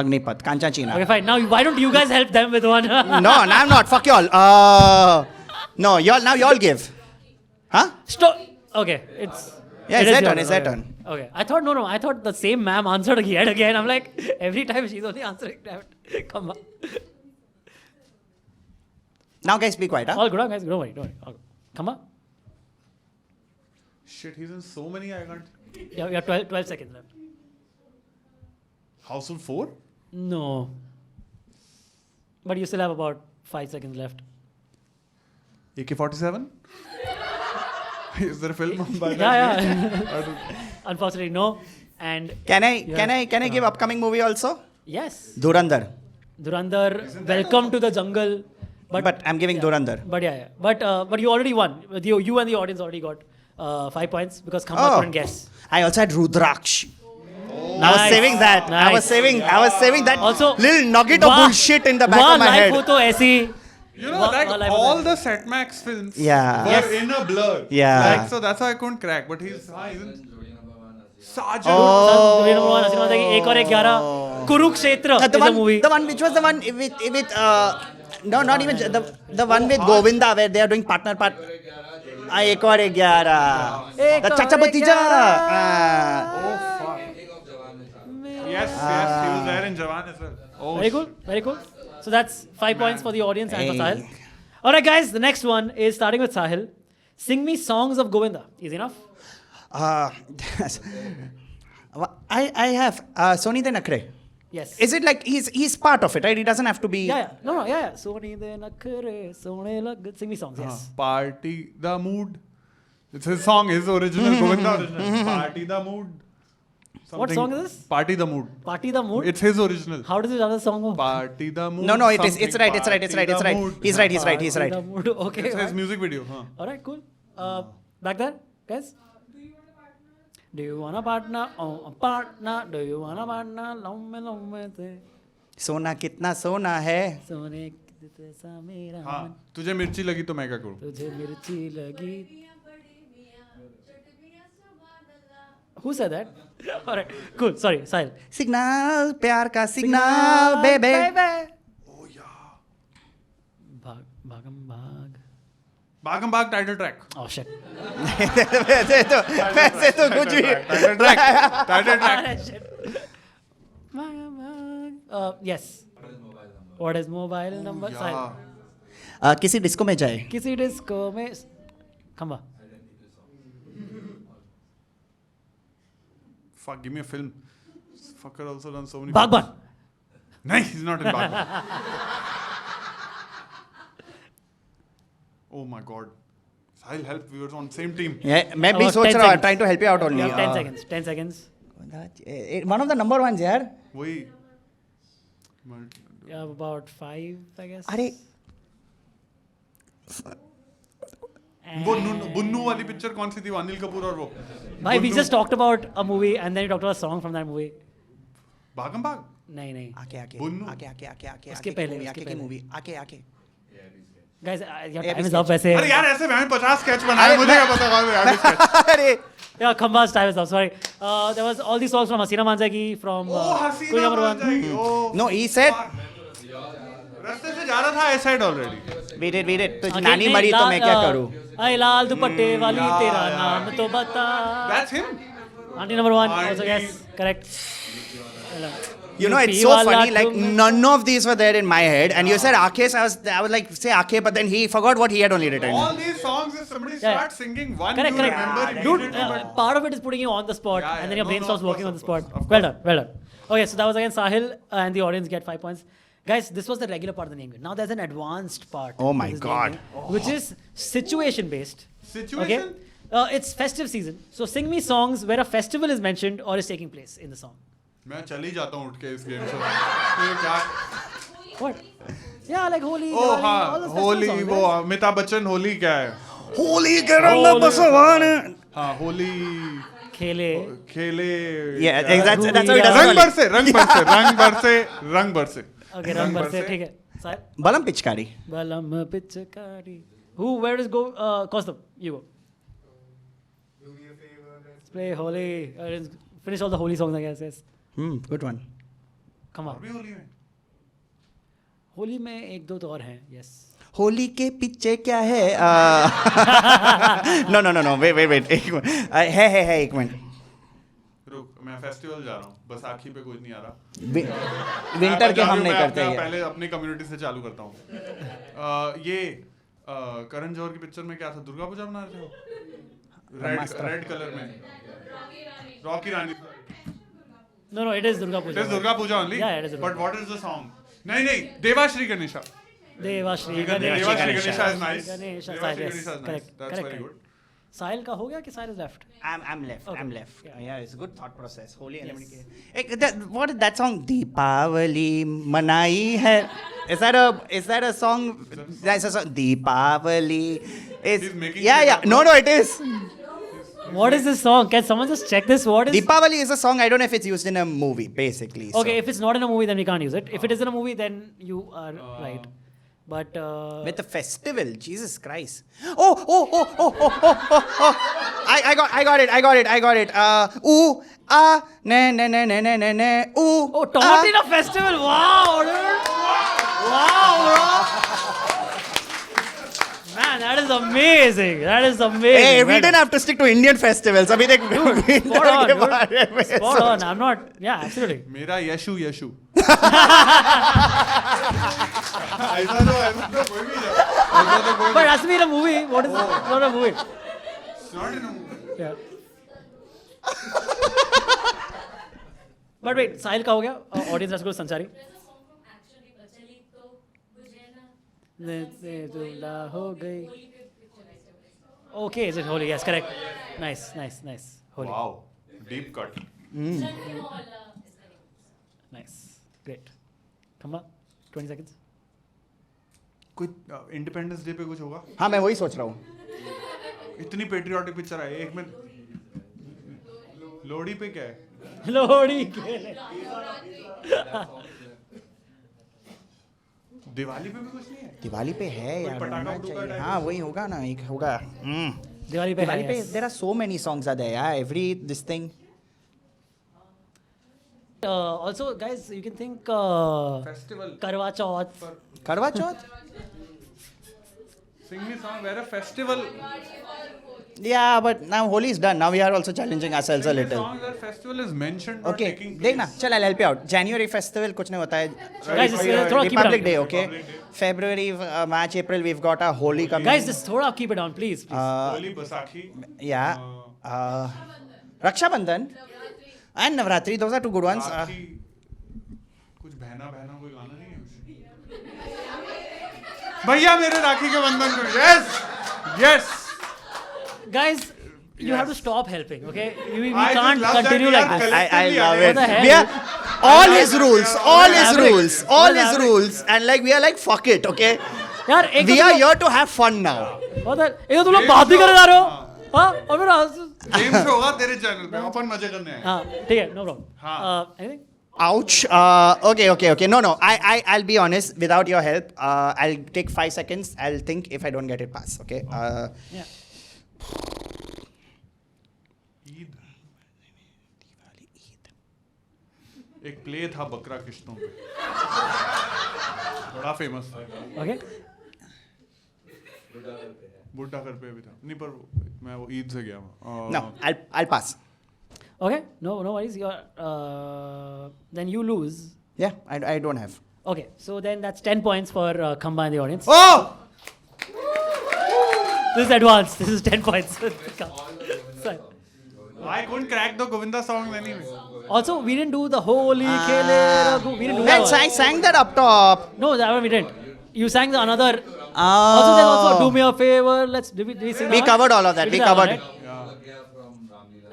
Agnipath. Kanchachina. Okay, fine. Now, why don't you guys help them with one? No, I'm not. Fuck y'all. No, y'all give. Huh? Stop. Okay, it's. Yeah, it it's is their your turn, it's their turn. Okay, I thought no. I thought the same ma'am answered yet again. I'm like, every time she's only answering that. Come on. Now, guys, be quiet, huh? All good, guys. Don't worry. All good. Come on. Shit, he's in so many. I can't. You have 12 seconds left. Houseful 4. No. But you still have about 5 seconds left. AK-47? Is there a film by that? Yeah. Unfortunately, no. And Can I give upcoming movie also? yes, Dhurandhar. Durandar, Welcome to the Jungle. But I'm giving Dhurandar. But yeah. But you already won. You and the audience already got 5 points because Khamba Oh. couldn't guess. I also had Rudraksh. I was Nice. saving that. I was Nice. saving that Also, little nugget of bullshit in the back of my life head. हो तो ऐसी. You know, Wa- like wa- life all was the Setmax films Yeah. were Yes. in a blur. Yeah. Like, so that's why I couldn't crack. But he's Sergeant. जोड़ी number 1 हसीना माता की 1 और 11 Kurukshetra is a movie. The one which was the one with no, not even the one with Govinda where they are doing partner. एक और 11. एक The और Chacha Bhatija. 11. Oh fuck. Yes, he was there in Jawan as well. Oh, Very cool, very cool. So that's 5 points for the audience and for Hey. Sahil. All right, guys, the next one is starting with Sahil. Sing me songs of Govinda. Easy enough. I have Soni De Nakre. Yes. Is it like he's part of it, right? He doesn't have to be. Yeah. No, yeah. Soni de nakhre, sone lag. Sing me songs. Yes. Party the Mood. It's his song, his original, Govinda original. Party the Mood. What song is this? Party the Mood. Party the mood. It's his original. How does this other song go? Party the Mood. No, it is. It's something. right. Party the Mood. He's right. He's Party right. the mood. Okay. It's his alright. music video. Huh. All right. Cool. Back there, guys. Do you wanna partner? Oh, a partner. Do you wanna partner? Lombe te. सोना कितना सोना है. सोने जैसा मेरा हाँ. मन. तुझे मिर्ची लगी तो मैं क्या करूँ? तुझे मिर्ची लगी. Who said that? All right, cool. Sorry, Sahil. Signal प्यार का सिग्नल बेबे. Oh yeah. Bhagam bhag. Bagam Bag title track. Oh shit. वैसे तो कुछ भी. Title track. Title track. Shit. Bhagam bhag. Yes. What is mobile number? Sahil. किसी disco में जाए. किसी डिस्को में. Khamba. Fuck, give me a film. This fucker also done so many. Bagban. No, he's not in Bagban. Oh my god. Sahil, help. We were on same team. मैं भी About सोच 10 रहा हूँ. seconds. Trying to help you out You only. have 10 seconds. 10 seconds. One of the number ones यार. वही. You have about 5, I guess. अरे वो बुन्नू वाली पिक्चर कौन सी थी? अनिल कपूर और वो. Bhai, we Bunnu. just talked about a movie and then we talked about a song from that movie. भागम भाग. नहीं. आके बुन्नू. उसके पहले, आके उसके की पहले. मूवी आके. Guys, your Yeah, time is sketch. up वैसे. अरे यार ऐसे मैंने 50 स्केच बनाए. मुझे क्या पता कौन यार sketch. अरे Yeah, Khamba's time is up. Sorry. There was all these songs from Hasina Manjagi, from Oh, Koi Hasina Number बन One. जाएगी. Oh. No, he said. रास्ते से जा रहा था I said already. Wait it. तो Again, नानी नहीं, मरी तो मैं क्या करूँ? अरे लाल दुपट्टे वाली तेरा नाम तो बता. That's him. Auntie number 1. Also Auntie. yes, correct. You know, it's so funny. Like none of these were there in my head, and you said Aake, so I was like, say Aake, but then he forgot what he had only written. All these songs, if somebody Yeah. starts singing one, Correct, you correct. remember Dude, immediately, but part of it is putting you on the spot, Yeah, and then yeah. your brain No, stops of working on course, the spot. of course. Well done. Okay, so that was again Sahil, and the audience get 5 points. Guys, this was the regular part of the name game. Now there's an advanced part. Oh to my this game God. game, which is situation based. Situation? Okay. It's festive season, so sing me songs where a festival is mentioned or is taking place in the song. मैं चल ही जाता हूँ उठ के इस game से. ये क्या? What? Yeah, like Holi. Oh Diwali, all हाँ, those festival होली songs, वो right? अमिताभ बच्चन होली क्या है? Holy Kerala Holy- Basavan. हाँ होली खेले. खेले. Yeah, क्या है? that's how he does रंग it. बरसे, रंग बरसे. Okay, रंग बरसे, ठीक है. Sahil? Balam Pichkari. Balam pichkari. Where does go? Kaustubh, you go. Let's play Holi. Finish all the Holi songs, I guess. Yes. Good one. Come on. अभी होली में. होली में 1-2 तो और हैं. Yes. होली के पीछे क्या है? No. Wait. एक मिनट. है एक मिनट. रुक, मैं फेस्टिवल जा रहा हूँ. बैसाखी पे कोई नहीं आ रहा. विंटर के हम नहीं मैं करते ये. पहले अपनी कम्युनिटी से चालू करता हूँ. ये करण जौहर की पिक्चर में क्या था? दुर्गा पूजा बना रहे थे वो? रेड कलर में. Rocky Rani. No, it is Durga Puja. It is Durga Puja only. Yeah, it is Durga But what is the song? नहीं, Devashri Ganesha. Devashri Devashri Ganesha. Ganesha is nice. Ganesha, Devashri Sahil, Ganesha yes. is nice. Correct. That's Correct. very correct. Sahil का हो गया कि Sahil is left? I'm left. Okay. I'm left. Yeah. Yeah, it's good thought process. Holy Yes. element. What is that song? Deepavali Manai hai. Is that a song? That's a song. Deepavali. He's making Yeah, shit yeah. up, No, bro. no, it is. What is this song? Can someone just check this? What is? Deepavali is a song. I don't know if it's used in a movie, basically. Okay, so. if it's not in a movie, then we can't use it. If it is in a movie, then you are right. But With the festival, Jesus Christ. Oh. I got it. Ooh, ah, ne. Ooh. oh, Tomatina Festival! Wow, dude! Wow, bro! Man, that is amazing. That is amazing. Hey, we Well didn't have to stick to Indian festivals. Abhi tak Spot on, dude. Spot on. I'm not. Yeah, absolutely. मेरा यशु ऐसा तो कोई भी है. But it has to be in a movie. What is it? Not a movie. It's not in a movie. Yeah. But wait, Sahil का हो गया? Audience has to go Sanchari. There's a song from Action Hi Bachali To Bujhe Na. दूल्हा हो गई. Holy पे picturized है. Okay, is it holy? Yes, correct. Nice. Holy. Wow, deep cut. Chandramola is very good. Nice. Great. Khamba, 20 seconds. कुछ independence day पे कुछ होगा? हाँ, मैं वही सोच रहा हूँ. इतनी पेट्रियाटिक पिक्चर है. एक मिनट. लोहड़ी पे क्या है? लोहड़ी के लिए. दिवाली पे भी कुछ नहीं है. दिवाली पे है कोई यार. पटाखा होना उड़ूगा चाहिए. type हाँ, वही होगा ना. एक होगा. दिवाली पे दिवाली है. पे yes. there are so many songs are there. Yeah, every this thing. Also, guys, you can think Festival. Karwa Chauth. Karwa Chauth? Sing me song where a festival. Yeah, but now Holi is done. Now we are also challenging ourselves a Sing me little. song where festival is mentioned not Okay, taking place. देखना. चल, I'll help you out. January festival कुछ नहीं होता है. Guys, this is थोड़ा keep it Republic down. Day, okay? February, March, April, we've got our Holi coming. Guys, just थोड़ा keep it down, please. Holi, Baisakhi. Yeah. Raksha Bandhan. And Navratri. Those are two good ones. राखी. कुछ बहना कोई गाना नहीं है. भैया मेरे राखी के बंधन को. Yes. Guys, you have to stop helping, okay? We I just can't love that continue we like are this. I love What it. the hell? We are all his rules, all his Fabric. rules, What all is his fabric? rules, and like we are like fuck it, okay? यार एक We तो are तुम here to have fun now. एक तो तुम लोग बात ही करे जा रहे हो हाँ और फिर गेम शो होगा तेरे चैनल पे. अपन मजे करने आए. हाँ ठीक है no problem हाँ. anything Ouch. Okay. No. I'll be honest. Without your help, I'll take 5 seconds. I'll think if I don't get it pass. Okay. yeah Eid. एक प्ले था बकरा किश्तों पे. बड़ा फेमस था. okay बुड्ढा घर पे भी था. नहीं पर मैं वो ईद से गया हूँ. No, I'll pass. okay no worries you're then you lose Yeah, I don't have. okay so then that's 10 points for Khamba in the audience Oh. this is advanced this is 10 points Sorry. I couldn't crack the Govinda song anyway. also we didn't do the holy Khele Raghu we didn't do that Man, one. I sang that up top. No, that one we didn't. You sang the another. Also, there's also do me a favor. Did we sing that We one? covered all of that. We did that one, covered. right?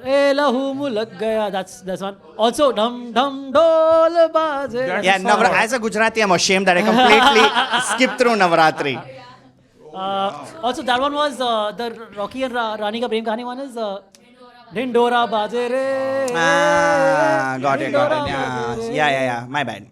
Eh, lahu mulag gaya. That's one. Also, dum dum dol baje. That's Yeah, a song. as a Gujarati, I'm ashamed that I completely skipped through Navratri. Also, that one was the Rocky and Rani ka Prem Kahani one is Dindora baje re. Got it. Dindora Yeah. My bad.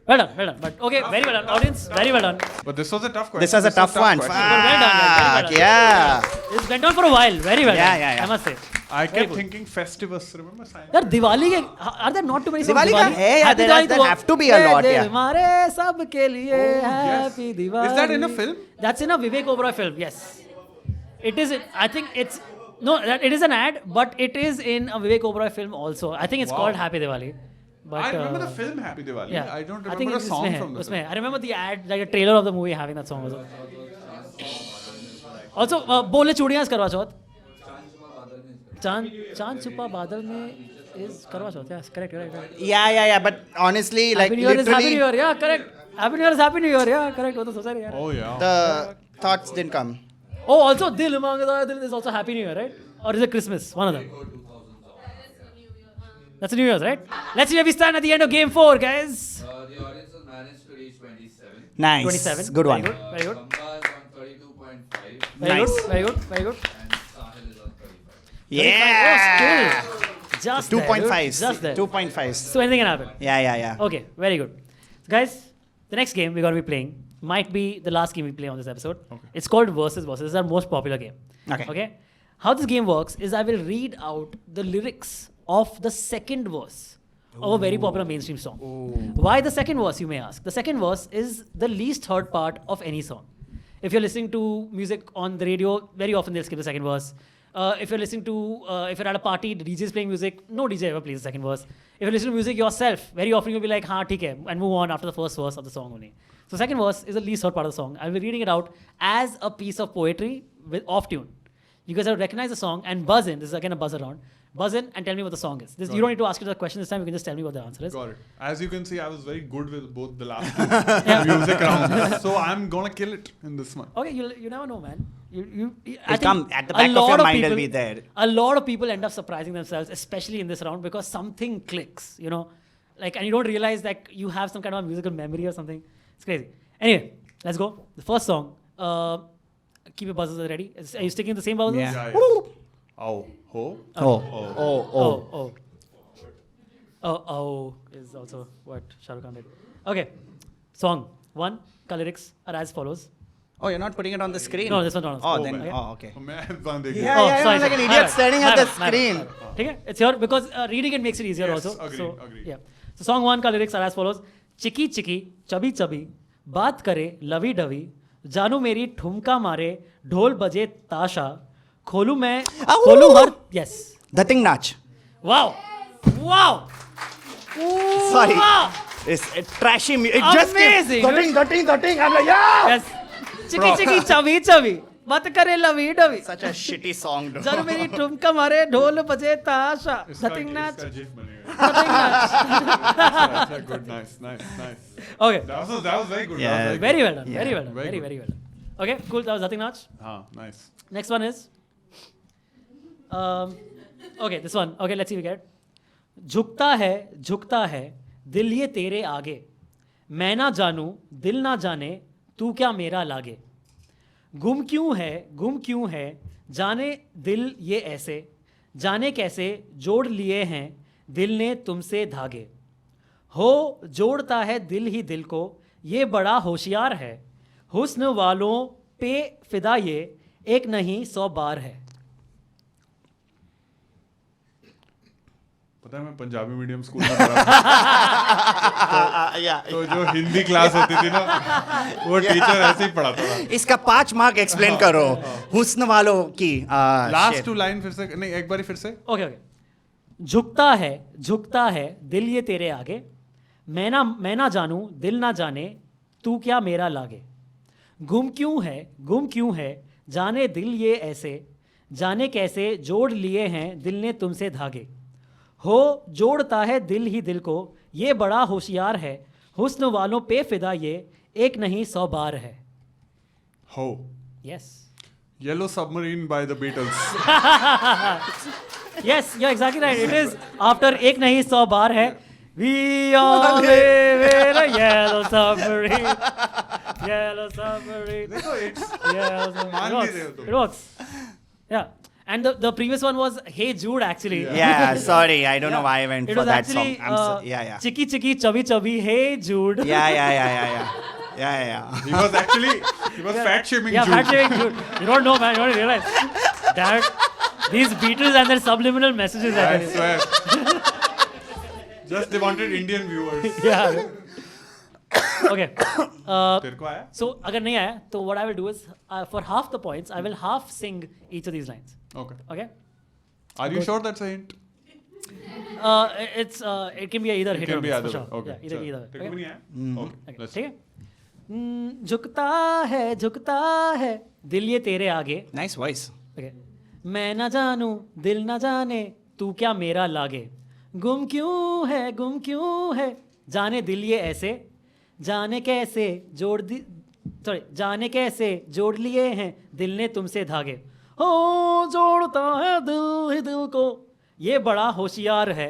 Well done. But okay, very well done. Audience, very well done. But this was a tough question. This was a tough one. But well done, guys. Very well done. Yeah. This went on for a while. Very well done. Yeah. I must say. I Very kept good. thinking Festivus. Remember Science? यार दिवाली के are there not too many songs Diwali का है यार, Happy there Diwali there तो have to be a lot, yeah. हमारे सब के लिए Happy yes. Diwali Is that in a film? That's in a Vivek Oberoi film, yes. It is. I think it's no. It is an ad, but it is in a Vivek Oberoi film also. I think it's Wow. called Happy Diwali. But I remember the film Happy Diwali. Yeah, I don't think remember a it's song उसमें है, from the उसमें film. है. I remember the ad, like a trailer of the movie having that song also. Also, बोले चूड़ियाँ करवा चौथ. चांद छुपा बादल में is करवा चौथ. Yes, correct. Yeah. But honestly, like Happy New Year is Happy New literally, Year. Yeah, correct. Happy New Year is Happy New Year. Yeah, correct. वो तो सोचा नहीं यार. Oh yeah. The thoughts didn't come. Oh, also Dil Mangda Dil is also Happy New Year, right? Or is it Christmas? One of them. That's a New Year's, right? Let's see where we stand at the end of Game 4, guys. The audience has managed to reach 27. Nice. 27. Good one. Very good. Very good. Kampa is on 32.5. Very Nice. good. Very good. Very good. And Sahil is on 35. Yeah. Oh, still. Just there, 2.5. dude. Just there. 2.5. So anything can happen. Yeah. Okay, very good. So guys, the next game we're going to be playing might be the last game we play on this episode. Okay. It's called Versus Versus. It's our most popular game. Okay. How this game works is I will read out the lyrics of the second verse of a very popular mainstream song. Why the second verse, you may ask? The second verse is the least heard part of any song. If you're listening to music on the radio, very often they'll skip the second verse. If you're listening to, if you're at a party, the DJ is playing music, no DJ ever plays the second verse. If you're listening to music yourself, very often you'll be like, haan, theek hai, and move on after the first verse of the song only. So second verse is the least heard part of the song. I'll be reading it out as a piece of poetry with off tune. You guys have to recognize the song and buzz in. This is again a buzz around. Buzz in and tell me what the song is. You don't need to ask you the question this time. You can just tell me what the answer is. Got it. As you can see, I was very good with both the last two music rounds. So I'm gonna kill it in this one. Okay, you never know, man. It'll come at the back of your mind, it'll be there. A lot of people end up surprising themselves, especially in this round, because something clicks, you know, like, and you don't realize that you have some kind of musical memory or something. It's crazy. Anyway, let's go. The first song. Keep your buzzers ready. Are you sticking the same buzzers? Yeah. Oh, ho. Oh is also what Shah Rukh Khan did. Okay, song 1. Lyrics are as follows. Oh, you're not putting it on the screen? No, this one's not on the Oh, screen. then, okay. मैं बंद देखिए. Yeah, I'm like an idiot staring at the screen. Okay, it's here because reading it makes it easier Yes, also. agree. Yeah. So song 1 का lyrics are as follows. चिकी चिकी chubby chubby बात करे lovey dovey जानू मेरी ठुमका मारे ढोल बजे ताशा खोलू मैं खोलू हर yes. The thing Nach. Wow. Sorry. Wow. It's trashy music. Amazing, The thing. I'm like, yeah. Yes. चिकी चिकी चबी चबी बात करे lovey dovey Such a shitty song, dude. जानू मेरी ठुमका मारे ढोल बजे ताशा इसका nothing इसका Nach. GIF बनेगा. Nothing Nach. That's good. Nice. Okay. That was very good. Yeah. That was Very well done. Yeah. Very well done. Very Very good. well done. Okay, cool. That was nothing Nach. Nice. Next one is. Okay, this one. Okay, let's see if we get it. झुकता है दिल ये तेरे आगे मैं ना जानूं दिल ना जाने तू क्या मेरा लागे गुम क्यों है जाने दिल ये ऐसे जाने कैसे जोड़ लिए हैं दिल ने तुमसे धागे हो जोड़ता है दिल ही दिल को ये बड़ा होशियार है हुस्न वालों पे फिदा ये एक नहीं 100 बार है पता है मैं पंजाबी मीडियम स्कूल में पढ़ा था. Yeah. तो जो हिंदी क्लास होती थी ना वो टीचर ऐसे ही पढ़ाता था. इसका 5 मार्क एक्सप्लेन करो हुस्न वालों की लास्ट 2 लाइन फिर से नहीं एक बार फिर से. ओके झुकता है दिल ये तेरे आगे मैं ना जानूं दिल ना जाने तू क्या मेरा लागे गुम क्यों है जाने दिल ये ऐसे जाने कैसे जोड़ लिए हैं दिल ने तुमसे धागे हो जोड़ता है दिल ही दिल को ये बड़ा होशियार है हुस्न वालों पे फिदा ये एक नहीं 100 बार है हो. Yes Yellow Submarine by the Beatles. Yes, you're exactly right. It is after एक नहीं 100 बार है. We all live in a yellow submarine. Yellow submarine. देखो it's Yellow submarine. मान नहीं रहे हो तुम. It works. Yeah. And the previous one was Hey Jude actually. Yeah, sorry, I don't know why I went It for was that actually song. Yeah. Chiki Chiki Chubby Chubby Hey Jude. Yeah. He was fat shaming Yeah, Jude. fat shaming Jude. You don't know, man. You don't realize. Damn it. These Beatles and their subliminal messages. I actually. swear. Just they wanted Indian viewers. Yeah. Okay. तेरे को आया? So अगर नहीं आया तो what I will do is for half the points I will half sing each of these lines. Okay. Okay. Are you sure that's a hint? It can be either It hit can or be miss, either for way. sure. Okay. Yeah, either way. तेरे को भी Okay. नहीं आया? Okay. Let's ठीक है. झुकता है दिल ये तेरे आगे. Nice voice. Okay. मैं ना जानूं दिल ना जाने तू क्या मेरा लागे गुम क्यों है जाने दिल ये ऐसे जाने कैसे जाने कैसे जोड़ लिए हैं दिल ने तुमसे धागे हो जोड़ता है दिल ही दिल को ये बड़ा होशियार है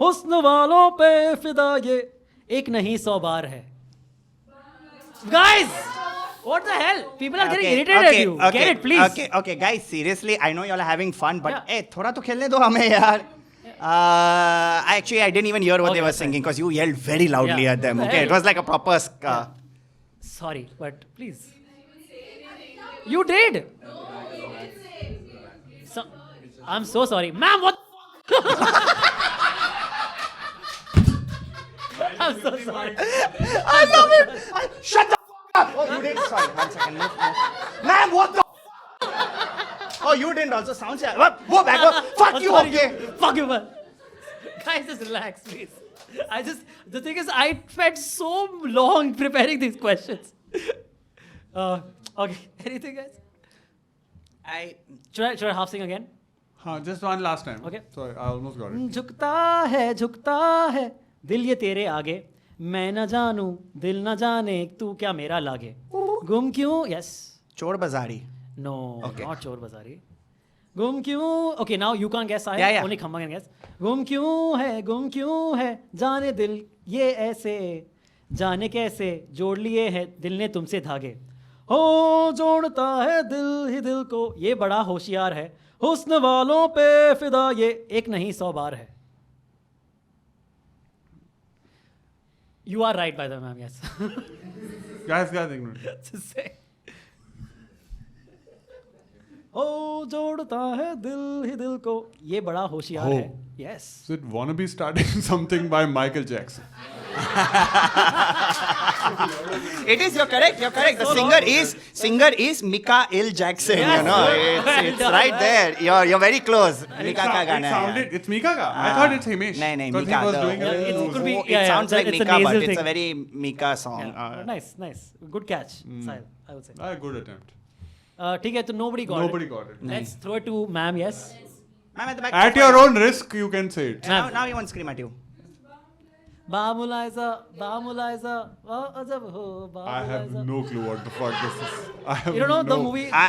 हुस्न वालों पे फिदा ये एक नहीं 100 बार है guys what the hell people are getting irritated at you get it please Okay, guys, seriously, I know you all are having fun, but Yeah. hey, थोड़ा तो खेलने दो हमें यार. I didn't even hear what Okay, they were that's singing because you yelled very loudly Yeah. at them. What the Okay, hell? it was like a proper. sorry but please you did so, I'm so sorry ma'am what I'm so sorry I love it. Shut the up. Oh, you did. Sorry, 1 second. Move. Ma'am, what the? Oh, you didn't also sound. Go back. Go. Fuck you. Sorry, Okay. fuck you man guys just relax please the thing is I spent so long preparing these questions okay anything guys should I half sing again हाँ, just one last time. Okay. Sorry, I almost got it. झुकता है दिल ये तेरे आगे मैं न जानूं दिल न जाने तू क्या मेरा लागे गुम क्यों yes Chor Bazari. No Okay. Not चोर बाजारी गुम क्यों okay now you can guess Yeah, yeah. Only खम्मा कैन गेस गुम क्यों है जाने दिल ये ऐसे जाने कैसे जोड़ लिए हैं दिल ने तुमसे धागे हो जोड़ता है दिल ही दिल को ये बड़ा होशियार है हुस्न वालों पे फिदा ये एक नहीं 100 बार है you are right by the ma'am yes Guys, ignore. ओ जोड़ता है दिल ही दिल को ये बड़ा होशियार Oh. है yes Is it wanna be starting something by Michael Jackson? It is. You're correct. The singer is Mikael Jackson. Yes. You know, it's right there. You're very close. Mika ka gana hai. It's Mika ka? I thought it's Himesh. नहीं 'Cause Mika. he was doing Yeah, it. it could be- It yeah, sounds like it's a Mika, but nasal it's a thing. very Mika song. nice good catch Sahil I would say A good attempt. ठीक है तो nobody got Nobody it got it. let's throw it to ma'am yes Ma'am, at the back. At your own risk, you can say it. Now he won't scream at you. बामुलाइजा अजब हो I have बामुलाइजा no clue what the fuck this is. I have you don't know the no- movie I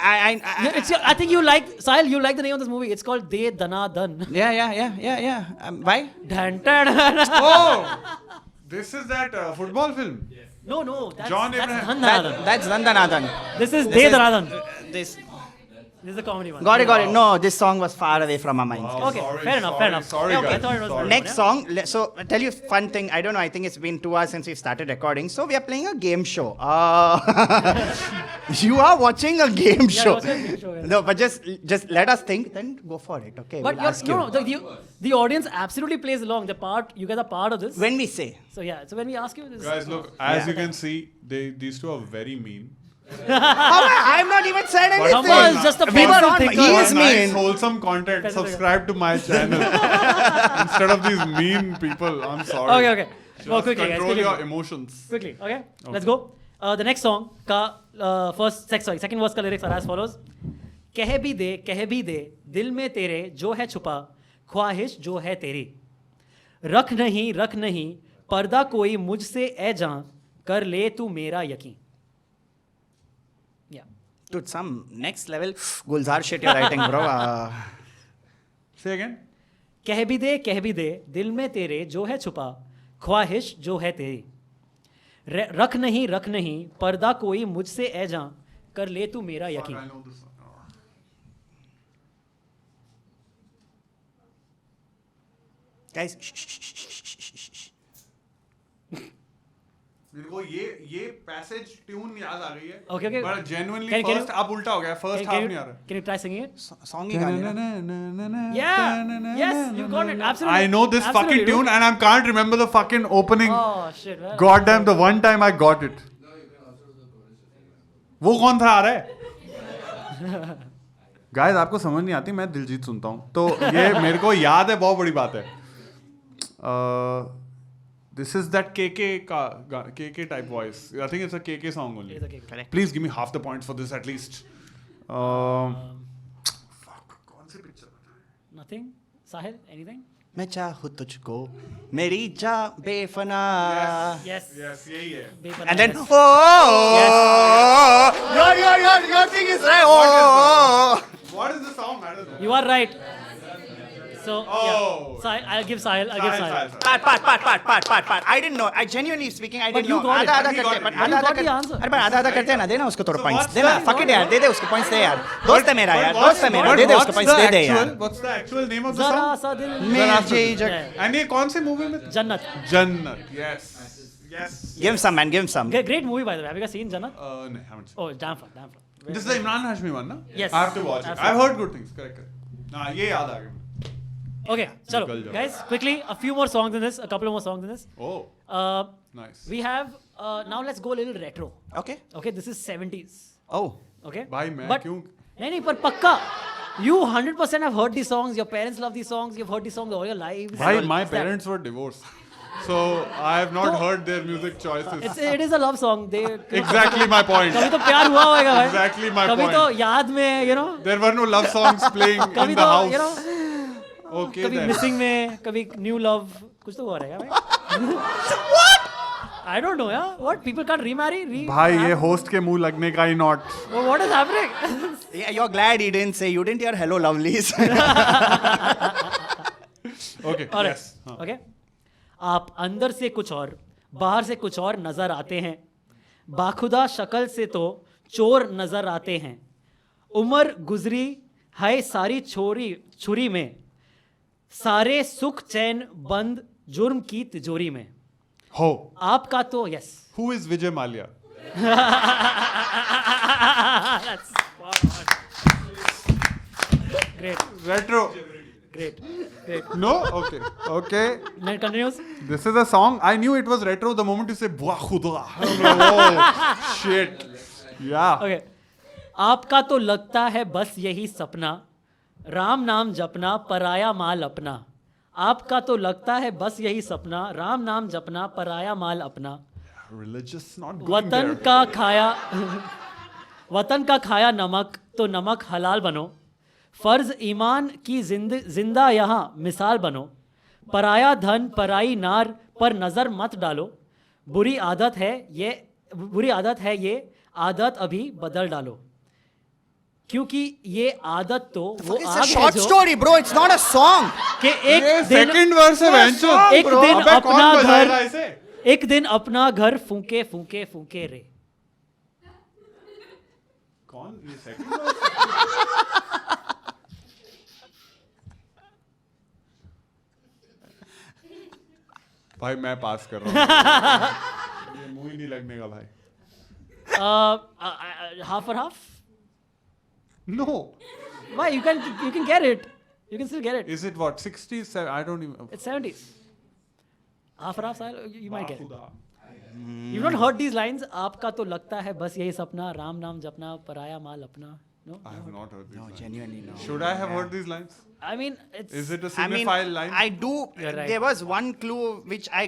I think you like Sahil you like the name of this movie it's called De Dana Dan yeah. Why? Dun, dun, dun. Oh! This is that football film. no that's John that's Abraham. Dhan Dhan. That's Nandanathan. This is De Dana Dan. This. This is a comedy one. Got it. No, this song was far away from our minds. Okay, fair enough. Sorry, Yeah, okay, I guys. thought it was Sorry. good. Next song. So I'll tell you a fun thing. I don't know. I think it's been 2 hours since we've started recording. So we are playing a game show. You are watching a game Yeah, show. watching a game show, yeah. No, but just let us think. Then go for it. Okay. But we'll ask you. the audience absolutely plays along. You guys are part of this. When we say. So yeah, so when we ask you this. Guys, look, as you can see, these two are very mean. I'm not even said anything. Come on, it's just a We were fun on- thing. he For is nice, mean. wholesome content. Subscribe to my channel instead of these mean people. I'm sorry. Okay. Just Go quickly, guys. control Quickly. your emotions. Quickly, okay? Let's go. The next song का second verse का lyrics are as follows. कह भी दे दिल में तेरे जो है छुपा ख्वाहिश जो है तेरी रख नहीं पर्दा कोई मुझसे ए जान कर ले तू मेरा यकीन. Yeah. Dude, some next level Gulzar shit you're writing, bro. Say again. कह भी दे दिल में तेरे जो है छुपा ख्वाहिश जो है तेरी रख नहीं पर्दा कोई मुझसे ए जान कर ले तू मेरा Fuck, यकीन. I know this song. Guys, मेरे को ये पैसेज ट्यून याद आ गई है. Okay. But genuinely Can first you- अब उल्टा हो गया. First half नहीं आ रहा. Can you try singing it? song ही गा लेना. Yeah. Yes, you got it. Absolutely. I know this Absolutely, fucking tune and I can't remember the fucking opening. Oh shit. Well, Goddamn, the one time I got it. वो कौन था आ रहा है? Guys, आपको समझ नहीं आती मैं दिलजीत सुनता हूँ तो ये मेरे को याद है बहुत बड़ी बात है. This is that KK type voice. I think it's a KK song only. It's okay. Correct. Please give me half the points for this at least. Fuck, कौन सी picture? Nothing. Sahil, anything? मैं चाहूँ तुझको मेरी जा बेफना Yes. Yes, यही है. बेपना, and then yes. your thing is right What is the song? I don't know. You are right. So, Oh. yeah. I'll give Sahil. Sahil. part. I didn't know. I genuinely speaking, I But didn't you know. got it. आधा But he करते got हैं, it. but But आधा you got करते the हैं. answer. अरे but आधा करते हैं ना, देना उसको थोड़ा So points. what's देना, the- fuck it यार, दे उसको points दे यार. दोस्त है मेरा यार, But दोस्त है मेरा, but दे उसको what's points the दे दे यार. actual- What's the actual name of the Zara song? sa dil मेरा mein- जी Yeah. And ये कौन से movie में? Jannat. Jannat. Yes. Yes. Give him some, man, give him some. Great movie, by the way. Have you guys seen Jannat? No, haven't seen. Oh, damn fun, damn fun. This is the Imran Hashmi one, na? Yes. I have to watch it. Absolutely. I've heard good things. Correct. हाँ, ये याद आ गया. Okay, chalo. निकल जाओ. Guys, quickly, a few more songs in this, a couple of more songs in this. Oh, Uh, nice. we have, now let's go a little retro. Okay. Okay, this is 70s. Oh. Okay? भाई मैं But- क्यों? नहीं, पर पक्का. You 100% have heard these songs. Your parents love these songs. You've heard these songs all your lives. Bhai, my It's that- parents were divorced, so I have not So- heard their music choices. It is a love song. They Exactly my point. कभी तो प्यार हुआ होगा भाई. Exactly my कभी point. तो याद में, you know. There were no love songs playing कभी in the तो, house. you know. Okay कभी then. मिसिंग में, कभी न्यू लव, कुछ तो हुआ रहेगा भाई. I don't know, yeah. What? People can't remarry? भाई ये host के मुंह लगने का ही not. Well, what is happening? Yeah, you're glad he didn't say, you didn't hear hello lovelies. Okay. Alright. Yes. हाँ. Okay. आप अंदर से कुछ और, बाहर से कुछ और नजर आते हैं. बाखुदा शक्ल से तो चोर नजर आते हैं. उम्र गुजरी है सारी छुरी में. सारे सुख चैन बंद जुर्म की तिजोरी में. Ho. आपका तो yes. Who is Vijay Mallya? That's great. Retro. Great. Great. No? Okay. Okay. Then continues. This is a song. I knew it was retro the moment you say Bua Khuda. Oh, shit. Yeah. Okay. आपका तो लगता है बस यही सपना. राम नाम जपना पराया माल अपना. आपका तो लगता है बस यही सपना. राम नाम जपना पराया माल अपना. Religious not going वतन there. का खाया वतन का खाया नमक तो नमक हलाल बनो. फर्ज ईमान की जिंदा यहाँ मिसाल बनो. पराया धन पराई नार पर नजर मत डालो. बुरी आदत है ये आदत अभी बदल डालो. क्योंकि ये आदत तो वो It's a आग है short जो story, bro. It's not a song. कि ये एक दिन second verse है बहनचोद. एक दिन अबे कौन अपना बजाएगा घर इसे? एक दिन अपना घर फूके फूके फूके रे. कौन ये second verse? भाई मैं पास कर रहा हूँ. ये मुंह ही नहीं लगने का भाई. half or half. No. Why? You can get it. You can still get it. Is it what 60s? I don't even. It's 70s. Half or half, Sahil, you might get it. खुदा. You've not heard these lines. आपका तो लगता है बस यही सपना. राम नाम जपना पराया माल अपना. No. I have not heard these No, lines. genuinely no. Should I have heard these lines? I mean, it's. Is it a I mean, cinephile line? I do. You're right. There was one clue which I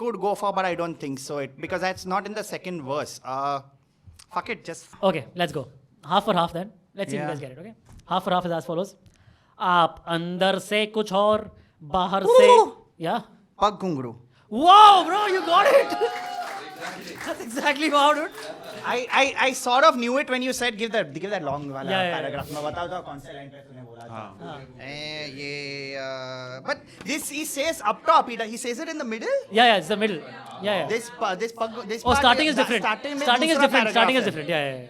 could go for, but I don't think so. Because that's not in the second verse. Fuck it, just. Okay, let's go. Half or half then. Let's see if you Yeah. guys get it. Okay. Half or half is as follows. आप अंदर से कुछ और, बाहर से. Yeah. Pag Gungru. Wow, bro, you got it. That's exactly wow, dude. I sort of knew it when you said give that long wala Yeah, yeah, paragraph. मैं बताओ तो कौन से line पे तूने बोला था. ये but this he says up top. He says it in the middle. Yeah, it's the middle. Yeah. This part. Oh, starting is different. Starting में Starting is दूसरा different. Starting is paragraph different. Yeah. है.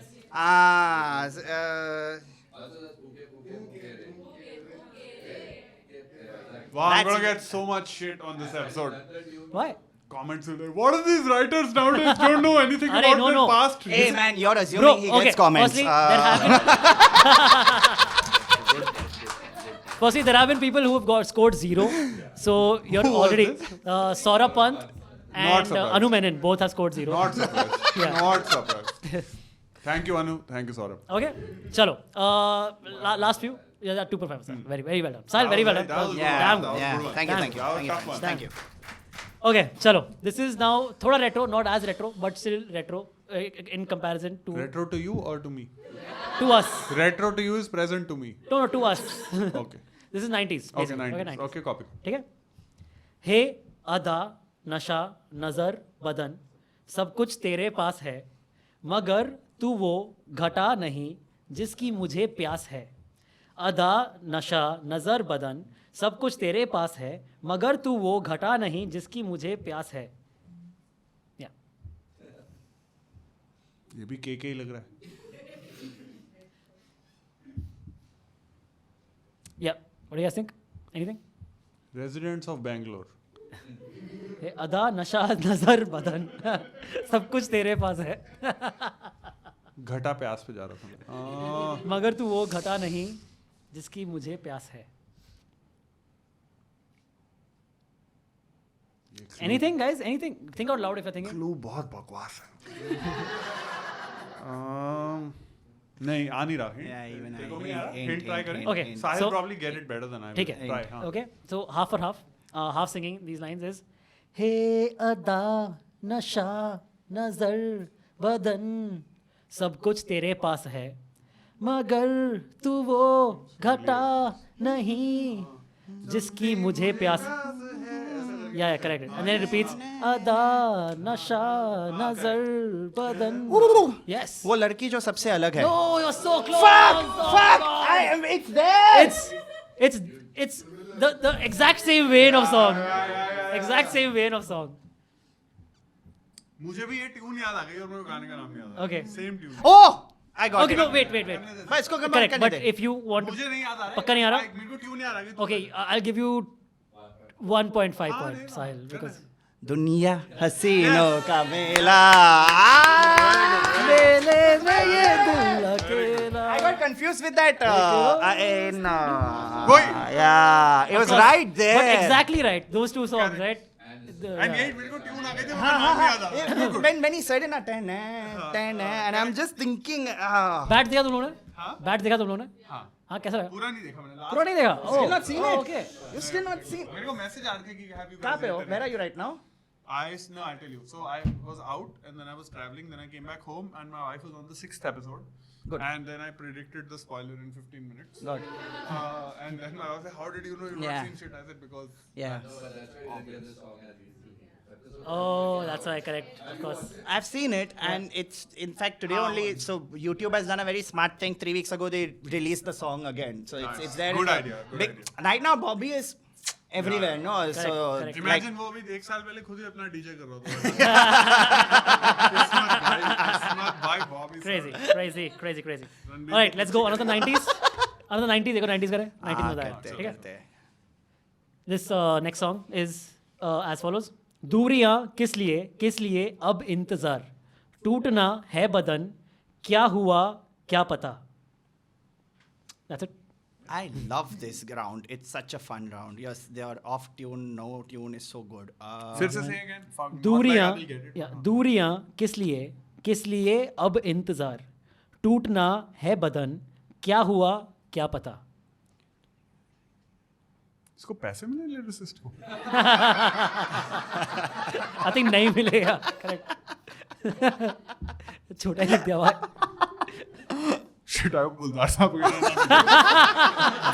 Wow, I'm That's- gonna get so much shit on this episode. Why? Comments will be like, what are these writers nowadays? Don't know anything Arey, about no, their no. past. Hey man, you're assuming Bro, he okay. gets comments. Firstly, there have been people who have got scored 0. So you're Who was already this? Saurabh Pant Not and surprised. Anu Menon both have scored 0. Not surprised. Yeah. Not surprised. Thank you, Anu. Thank you, Saurabh. Okay, chalo. Last few. Yeah, that 2 performances. Very, very well done. Sahil, very well done. That was Yeah, Damn. that was yeah. good one. Thank you, Damn. thank you, That was thank you, tough one. thank you. Okay, chalo. This is now thoda retro, not as retro, but still retro in comparison to Retro to you or to me? us. Retro to you is present to me. No, to us. Okay. This is 90s. Okay, basically. 90s. Okay, copy. ठीक है? हे अदा नशा नजर बदन सब कुछ तेरे पास है मगर तू वो घटा नहीं जिसकी मुझे प्यास है अदा नशा नजर बदन सब कुछ तेरे पास है मगर तू वो घटा नहीं जिसकी मुझे प्यास है yeah. ये भी के ही लग रहा है. Yeah. What do you guys think? Anything? Residents of Bangalore. हे अदा नशा नजर बदन सब कुछ तेरे पास है घटा प्यास पे जा रहा था मैं. मगर तू वो घटा नहीं जिसकी मुझे प्यास है Anything, guys? Anything? Think out loud if you're thinking. Clue बहुत बकवास है. नहीं आ नहीं रहा. Yeah, even देखो I- नहीं आ रहा. hint, Hint try hint, करें. hint, Okay, hint. Sahil so- probably get it better than I will. ठीक है. Try, हाँ. Okay, so half for half singing these lines is हे अदा नशा नजर बदन सब कुछ तेरे पास है मगर तू वो घटा नहीं जिसकी मुझे प्यास yeah correct and then it repeats अदा नशा नजर बदन yes वो लड़की जो सबसे अलग है. no you're so close Fuck! It's there. it's the exact same vein of song exact same vein of song मुझे भी ये ट्यून याद आ गई और मेरे को गाने का नाम नहीं याद आ. Okay. Same tune. Oh, I got okay it. no wait मैं इसको कम correct करने but they. if you want to मुझे नहीं याद आ रहा. पक्का नहीं आ रहा? मेरे को ट्यून याद आ गई. okay I'll give you 1.5 हाँ, point नहीं, Sahil हाँ, because दुनिया हसीनों का मेला. मेले में ये दिल अकेला. I got confused with that. No. वही. Yeah, it was right there. but exactly right those two songs right And यही मेरे को ट्यून आ गई थी. मेरे को नाम नहीं याद आ रहा. when he said it na 10 and I'm just thinking bat देखा तुम लोगों ने हाँ? बैट देखा तुम लोगों ने हाँ. हाँ कैसा लगा पूरा नहीं देखा मैंने. पूरा नहीं देखा still not seen it. okay You still not seen. मेरे को मैसेज आ रहे थे कि have you कहाँ guys पे हो? written Where it? are you right now? I'll tell you. So I was out and then I was traveling. Then I came back home and my wife was on the 6th episode. Good. And then I predicted the spoiler in 15 minutes. God. And then my wife said, "How did you know you've Yeah. not seen shit?" I said, "Because." Yeah. No, but that's why they get the song as easily. oh that's why correct of course I've seen it, and it's in fact today only. So YouTube has done a very smart thing. 3 weeks ago, they released the song again. So Nice. it's there. Good in the idea, good big, idea. Right now, Bobby is everywhere. No, so correct. like Imagine वो अभी 1 साल पहले खुद ही अपना DJ कर रहा था. किस्मत भाई Bobby sir. crazy Ranbir all right let's go another 90s देखो 90s करें 90s में करते ठीक है करते हैं. this next song is as follows दूरियां किस लिए अब इंतजार टूटना है बदन क्या हुआ क्या पता that's it I love this round. It's such a fun round. Yes, they are off tune, no tune is so good. फिर से say again. Fuck. दूरियां Not like I will get it. या दूरियां किस लिए अब इंतजार टूटना है बदन क्या हुआ क्या पता इसको पैसे मिले लिरिसिस्ट को. आई थिंक नहीं मिलेगा करेक्ट छोटा लिख दिया भाई Shit, I बुलदार साहब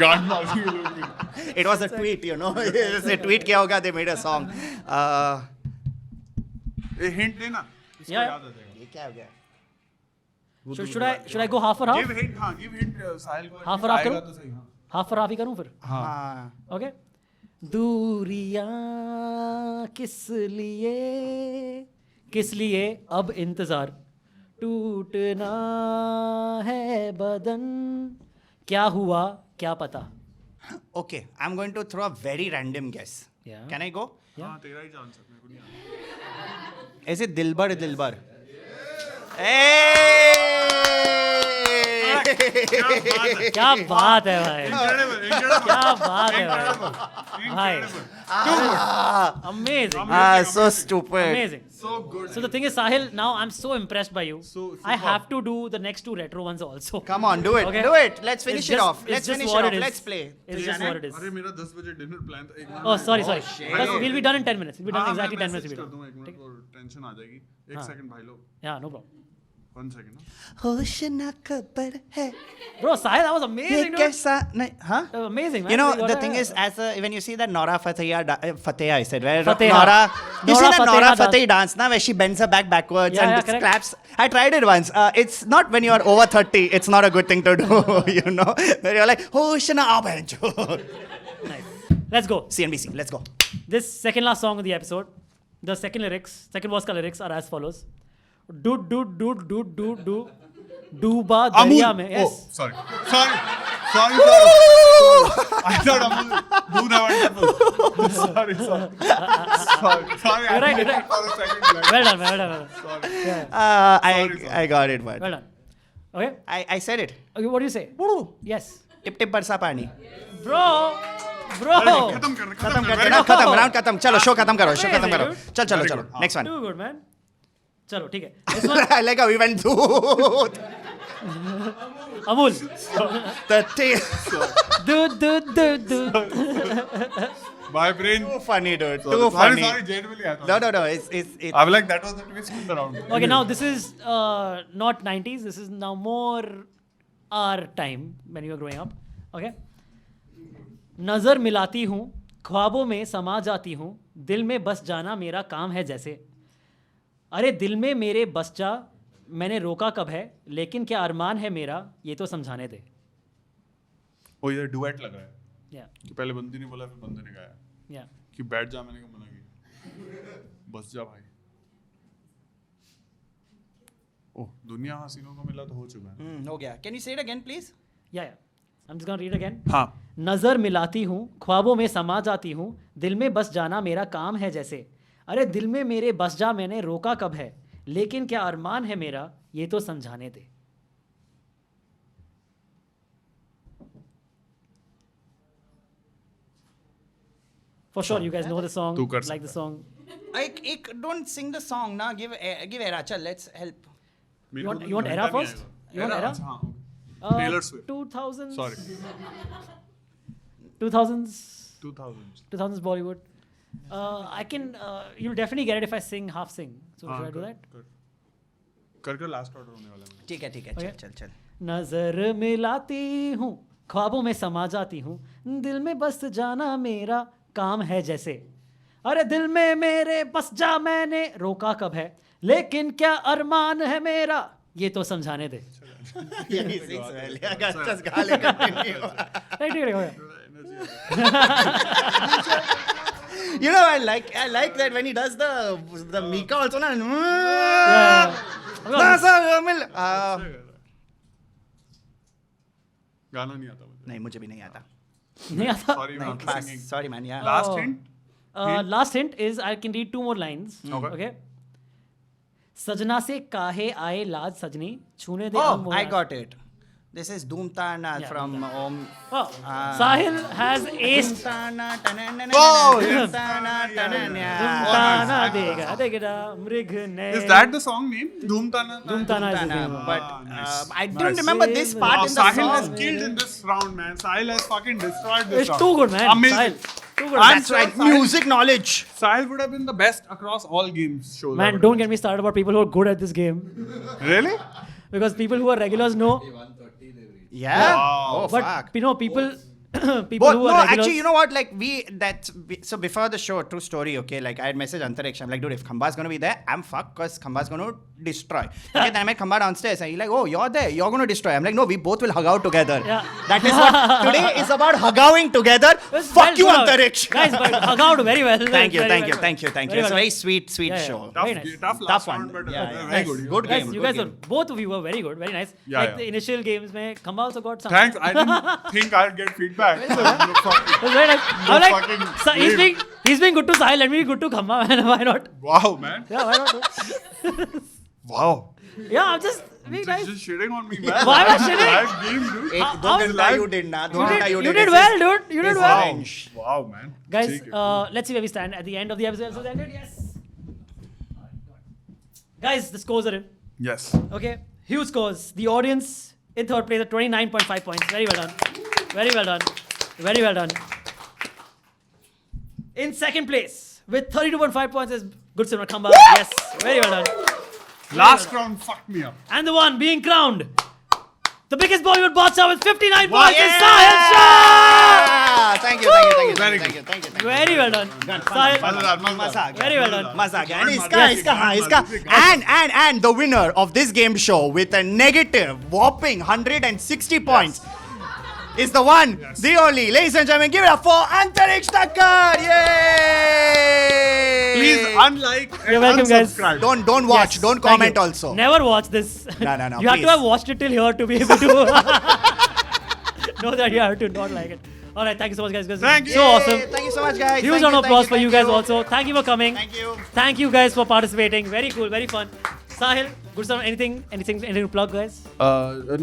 गान मार दिए. It was a tweet, you know. Just a tweet किया होगा, they made a song. A hint देना. इसको Yeah. याद आ जाएगा. ये क्या हो गया? should I go half for half Give hint, हाँ, give hint साहिल को. Half और half आएगा करूं? तो सही, हाँ. half for half ही करूं फिर हाँ. ओके दूरियां किस लिए अब इंतजार टूटना है बदन क्या हुआ क्या पता Okay, I'm going to throw a very random guess. Yeah. Can I go? हाँ, तेरा ही चांस है. मेरे को नहीं आता. Is it Dilbar? Hey! क्या बात है भाई Incredible. क्या बात है भाई भाई amazing So stupid. amazing So good. so the thing is Sahil now I'm so impressed by you So I superb. have to do the next two retro ones also Come on, do it. Okay. Do it. Let's finish It's it just- off. it's Let's just finish what it off. it is. Let's play. it's just what it is अरे मेरा 10 बजे dinner plan था. एक minute. oh sorry shit. That's- we'll be done in 10 minutes we'll be done हाँ, exactly मैं 10 minutes message we'll कर be दूंगा. done एक मिनट और टेंशन आ जाएगी. एक हाँ. सेकंड भाई लोग. yeah no problem 1 second. होश ना खबर है Bro, Sahil, that was ये amazing, dude. कैसा नहीं हाँ That was amazing, man. You know, You the got thing it. is, when you see that Nora Fateh, I said, where Fateha. Nora, you see Nora that Fateha Nora dance. Fateh dance, now where she bends her back backwards Yeah, and yeah, correct. claps. I tried it once. It's not when you are over 30, it's not a good thing to do, you know. Where you're like, oh, Shana, Nice. Let's go. CNBC, let's go. This second last song of the episode, the second verse ka lyrics are as follows. Do डूबा दरिया में. Yes. Oh, sorry. I thought Amul do the wonderful. Sorry. You're right. For a second, like, Well done. sorry. Yeah. I got it, but Well done. Okay. I said it. Okay, what do you say? Yes. Tip tip barsa pani. Bro. खत्म कर ना खत्म round खत्म चलो show खत्म करो Amazing, dude. चलो next one Too good, man. चलो ठीक है. This one, I like how we went through Amul. the tail. Do. My brain. Too funny, dude. Sorry, Too funny. genuinely. I thought. No. It's. I'm like, that was the twist in the round. Okay, now this is not 90s. This is now more our time when you were growing up. Okay. नजर मिलाती हूँ, ख्वाबों में समा जाती हूँ, दिल में बस जाना मेरा काम है जैसे. अरे दिल में मेरे बस जा, मैंने रोका कब है, लेकिन क्या अरमान है मेरा, ये तो समझाने दे. ओ ये डुएट लग रहा है Yeah, कि पहले बंदी ने बोला फिर बंदे ने गाया yeah. कि बैठ जा मैंने कहा मना किया बस जा भाई ओह दुनिया हसीनों को मिला तो हो चुका है हो गया. Can you say it again, please? Yeah. I'm just gonna read again. हाँ नजर मिलाती हूँ, ख्वाबों में समा जाती हूँ, दिल में बस जाना मेरा काम है जैसे. अरे दिल में मेरे बस जा, मैंने रोका कब है, लेकिन क्या अरमान है मेरा, ये तो समझाने दे. For sure, you guys know the song, तू कर like the सकता song. Don't sing the song ना. Give era. चल, let's help. You want era first? You want era? हाँ Taylor Swift. 2000s. Sorry. 2000s. 2000s 2000s Bollywood. I can. You'll definitely get it if I sing half sing. So हाँ should I do that? कर last order होने वाला है ठीक है. Okay. चल. नजर मिलाती हूँ, ख्वाबों में समा जाती हूँ, दिल में बस जाना मेरा काम है जैसे. अरे दिल में मेरे बस जा, मैंने रोका कब है, लेकिन क्या अरमान है मेरा, ये तो समझाने दे. Yeah, he sings well. Yeah, just गाले continue. Right, ठीक है, हो गया. You know, I like that when he does the Mika also na. Yeah. गाना नहीं आता मुझे नहीं मुझे भी नहीं आता. नहीं आता. सॉरी मैं Pass. Singing Sorry man, yeah. Last Oh. Hint Last hint is I can read 2 more lines. Okay. सजना से काहे आए लाज सजनी, छूने दे Oh, अंग I मोरा. got it. This is Doomtana Yeah, from Om. Oh, Sahil has aced. Oh, yes. Dhumtana dega degada mrig ne. Is that the song name? Dhumtana? Dhumtana is his name. But nice. I don't remember this part Wow, in the Sahil has song. killed in this round, man. Sahil has fucking destroyed this It's round. too good, man. Amazing. Sahil, too good. I'm That's right. sure Sahil- Music knowledge. Sahil would have been the best across all games shows. Man, don't get me started about people who are good at this game, Really? because people who are regulars know. 130 they reached. Yeah. Wow. Oh But fuck. you know, people who But are no, regulars. actually, you know what? Like so before the show, true story. Okay, like I had messaged Antariksh. I'm like, dude, if Khamba's gonna be there, I'm fucked because Khamba's gonna destroy. Okay, then I met Khamba downstairs, and he's like, oh, you're there, you're gonna destroy. I'm like, no, we both will hug out together. Yeah. That is what today is about. Hugouting together. Well, Fuck you, well, Antariksh. Guys, but hug out very well. Thank you. Very It's well. a very sweet Yeah, yeah. show. Very nice. Tough Tough last one. round, but Yeah, very nice. good. Good Guys, game. you good guys game. were, both of you were very good, very nice. Yeah, like yeah. the initial games, mein Khamba also got some. Thanks. I didn't think I'd get feedback. It was very nice. I'm like, fucking he's being good to Sahil, let me be good to Khamba, man. Why not? Wow, man. Yeah, why not? Wow. Yeah, I'm just being nice. Just shitting on me, man. Why am I shitting? Live game, dude. Ek, How- 2 घंटा live? you did na. 2 You घंटा did, you you did. did well, dude. You did it's well. fine. Wow, man. Guys, ठीक है. let's see where we stand at the end of the episode. Episode ended, yes. Guys, the scores are in. Yes. Okay, huge scores. The audience in third place at 29.5 points. Very well done. Very well done. Very well done. In second place with 32.5 points is Good Simran Khamba. Yes, very well done. Last round fucked me up. And the one being crowned the biggest Bollywood Badshah with 59 Wow. points is Sahil Shah. Ah, thank you, thank you, thank you, Very thank you, thank you, thank you. Very well done. Sahil, मजा आ गया. very well done. मजा आ गया. And Yes. इसका the winner of this game show with a negative whopping 160 points is the one, the only. Ladies and gentlemen, give it up for Antariksh Thakkar. Yay! Please unlike You're and welcome, guys. unsubscribe. Don't watch, Yes, don't thank comment you. also. Never watch this. No, You have please. to have watched it till here to be able to know that you have to not like it. All right, thank you so much, guys. Thank you. So awesome. Thank you so much, guys. Huge Thank round of you, applause thank for you thank guys also. Thank you for coming. Thank you. Thank you guys for participating. Very cool, very fun. Sahil, good stuff. Anything to plug, guys?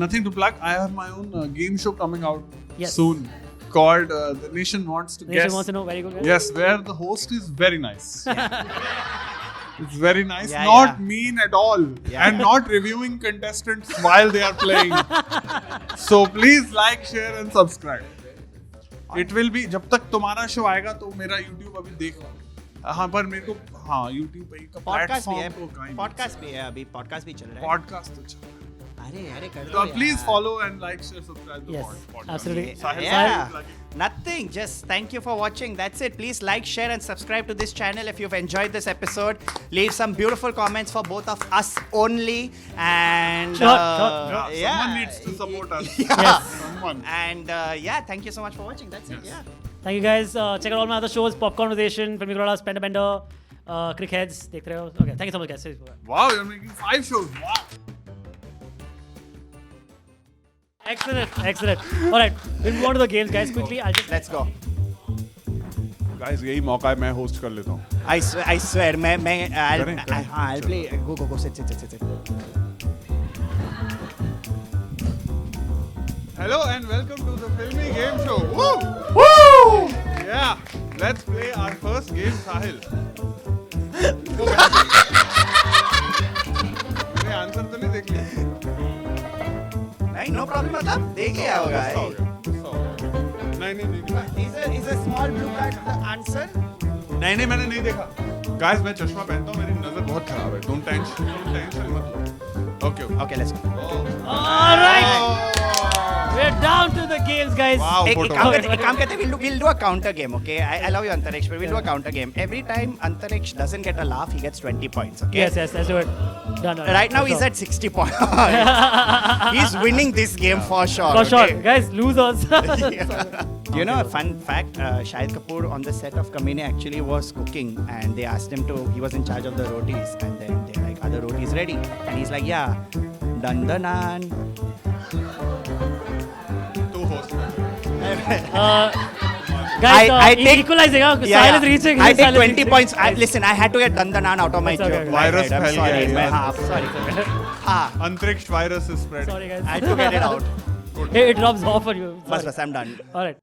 Nothing to plug. I have my own game show coming out Yes. soon called The Nation Wants to Nation Guess. wants to know. Very good, guys. Yes, where the host is very nice. It's very nice, Yeah, not yeah. mean at all, Yeah. and not reviewing contestants while they are playing. So please like, share, and subscribe. It will be जब तक तुम्हारा show आएगा तो मेरा YouTube अभी देख हाँ पर मेरे को हाँ YouTube पे का पॉडकास्ट भी है, प्लेटफॉर्म को कहीं पॉडकास्ट भी है अभी, पॉडकास्ट भी चल रहा है. पॉडकास्ट तो चल अरे अरे कर तो please follow and like share subscribe the Yes, podcast. absolutely. Sahil, Yeah, Sahil. nothing. Just thank you for watching. That's it. Please like, share, and subscribe to this channel if you've enjoyed this episode. Leave some beautiful comments for both of us only. And Sure. yeah, Someone needs to support us. Yeah. Someone. And yeah, thank you so much for watching. That's it. Yes. Yeah. Thank you guys. Check out all my other shows: Pop Conversation, Filmy Corona, Spender Bender, Crickheads. देख रहे हो? Okay. Thank you so much, guys. Wow, you're making 5 shows. Wow. Excellent, excellent. All right, we'll move on to the games, guys. Quickly, I'll just Let's go. Guys, यही मौका है मैं host कर लेता हूँ. I swear, I'll करें. I'll play. Go. Sit. Hello and welcome to the Filmy Game Show. Woo! Woo! Yeah, let's play our first game, Sahil. मैंने answer तो नहीं देख लिया. नहीं, no problem. मतलब देख लिया होगा. गुस्सा हो गया. नहीं. Is a small blue card the answer? नहीं मैंने नहीं देखा. Guys, मैं चश्मा पहनता हूँ, मेरी नजर बहुत खराब है. Don't tension मत लो. Okay. Okay, let's go. All right. We're down to the games, guys. Wow. एक photo. काम करते हैं, we'll do a counter game, okay? I love you, Antariksh, but we'll do a counter game. Every time Antariksh doesn't get a laugh, he gets 20 points, okay? Yes, let's do it. Done. Right now he's at 60 points. He's winning this game for sure. For sure, okay? guys. Losers. You know, a fun fact, Shahid Kapoor on the set of Kamine actually was cooking and they asked him to, he was in charge of the rotis and then they're like, are the rotis ready? And he's like, yeah, done the naan. Two hosts. Guys, I take- equalizing. Yeah, Sahil is reaching. I take Sahil is 20 reaching. points. Listen, I had to get done the naan out of my It's okay, joke. okay. Virus I'm फैल sorry. गया है। Sorry. Antariksh virus is spread. Sorry, guys. I had to get it out. It rubs off on you. Bas, Sorry. I'm done. All right.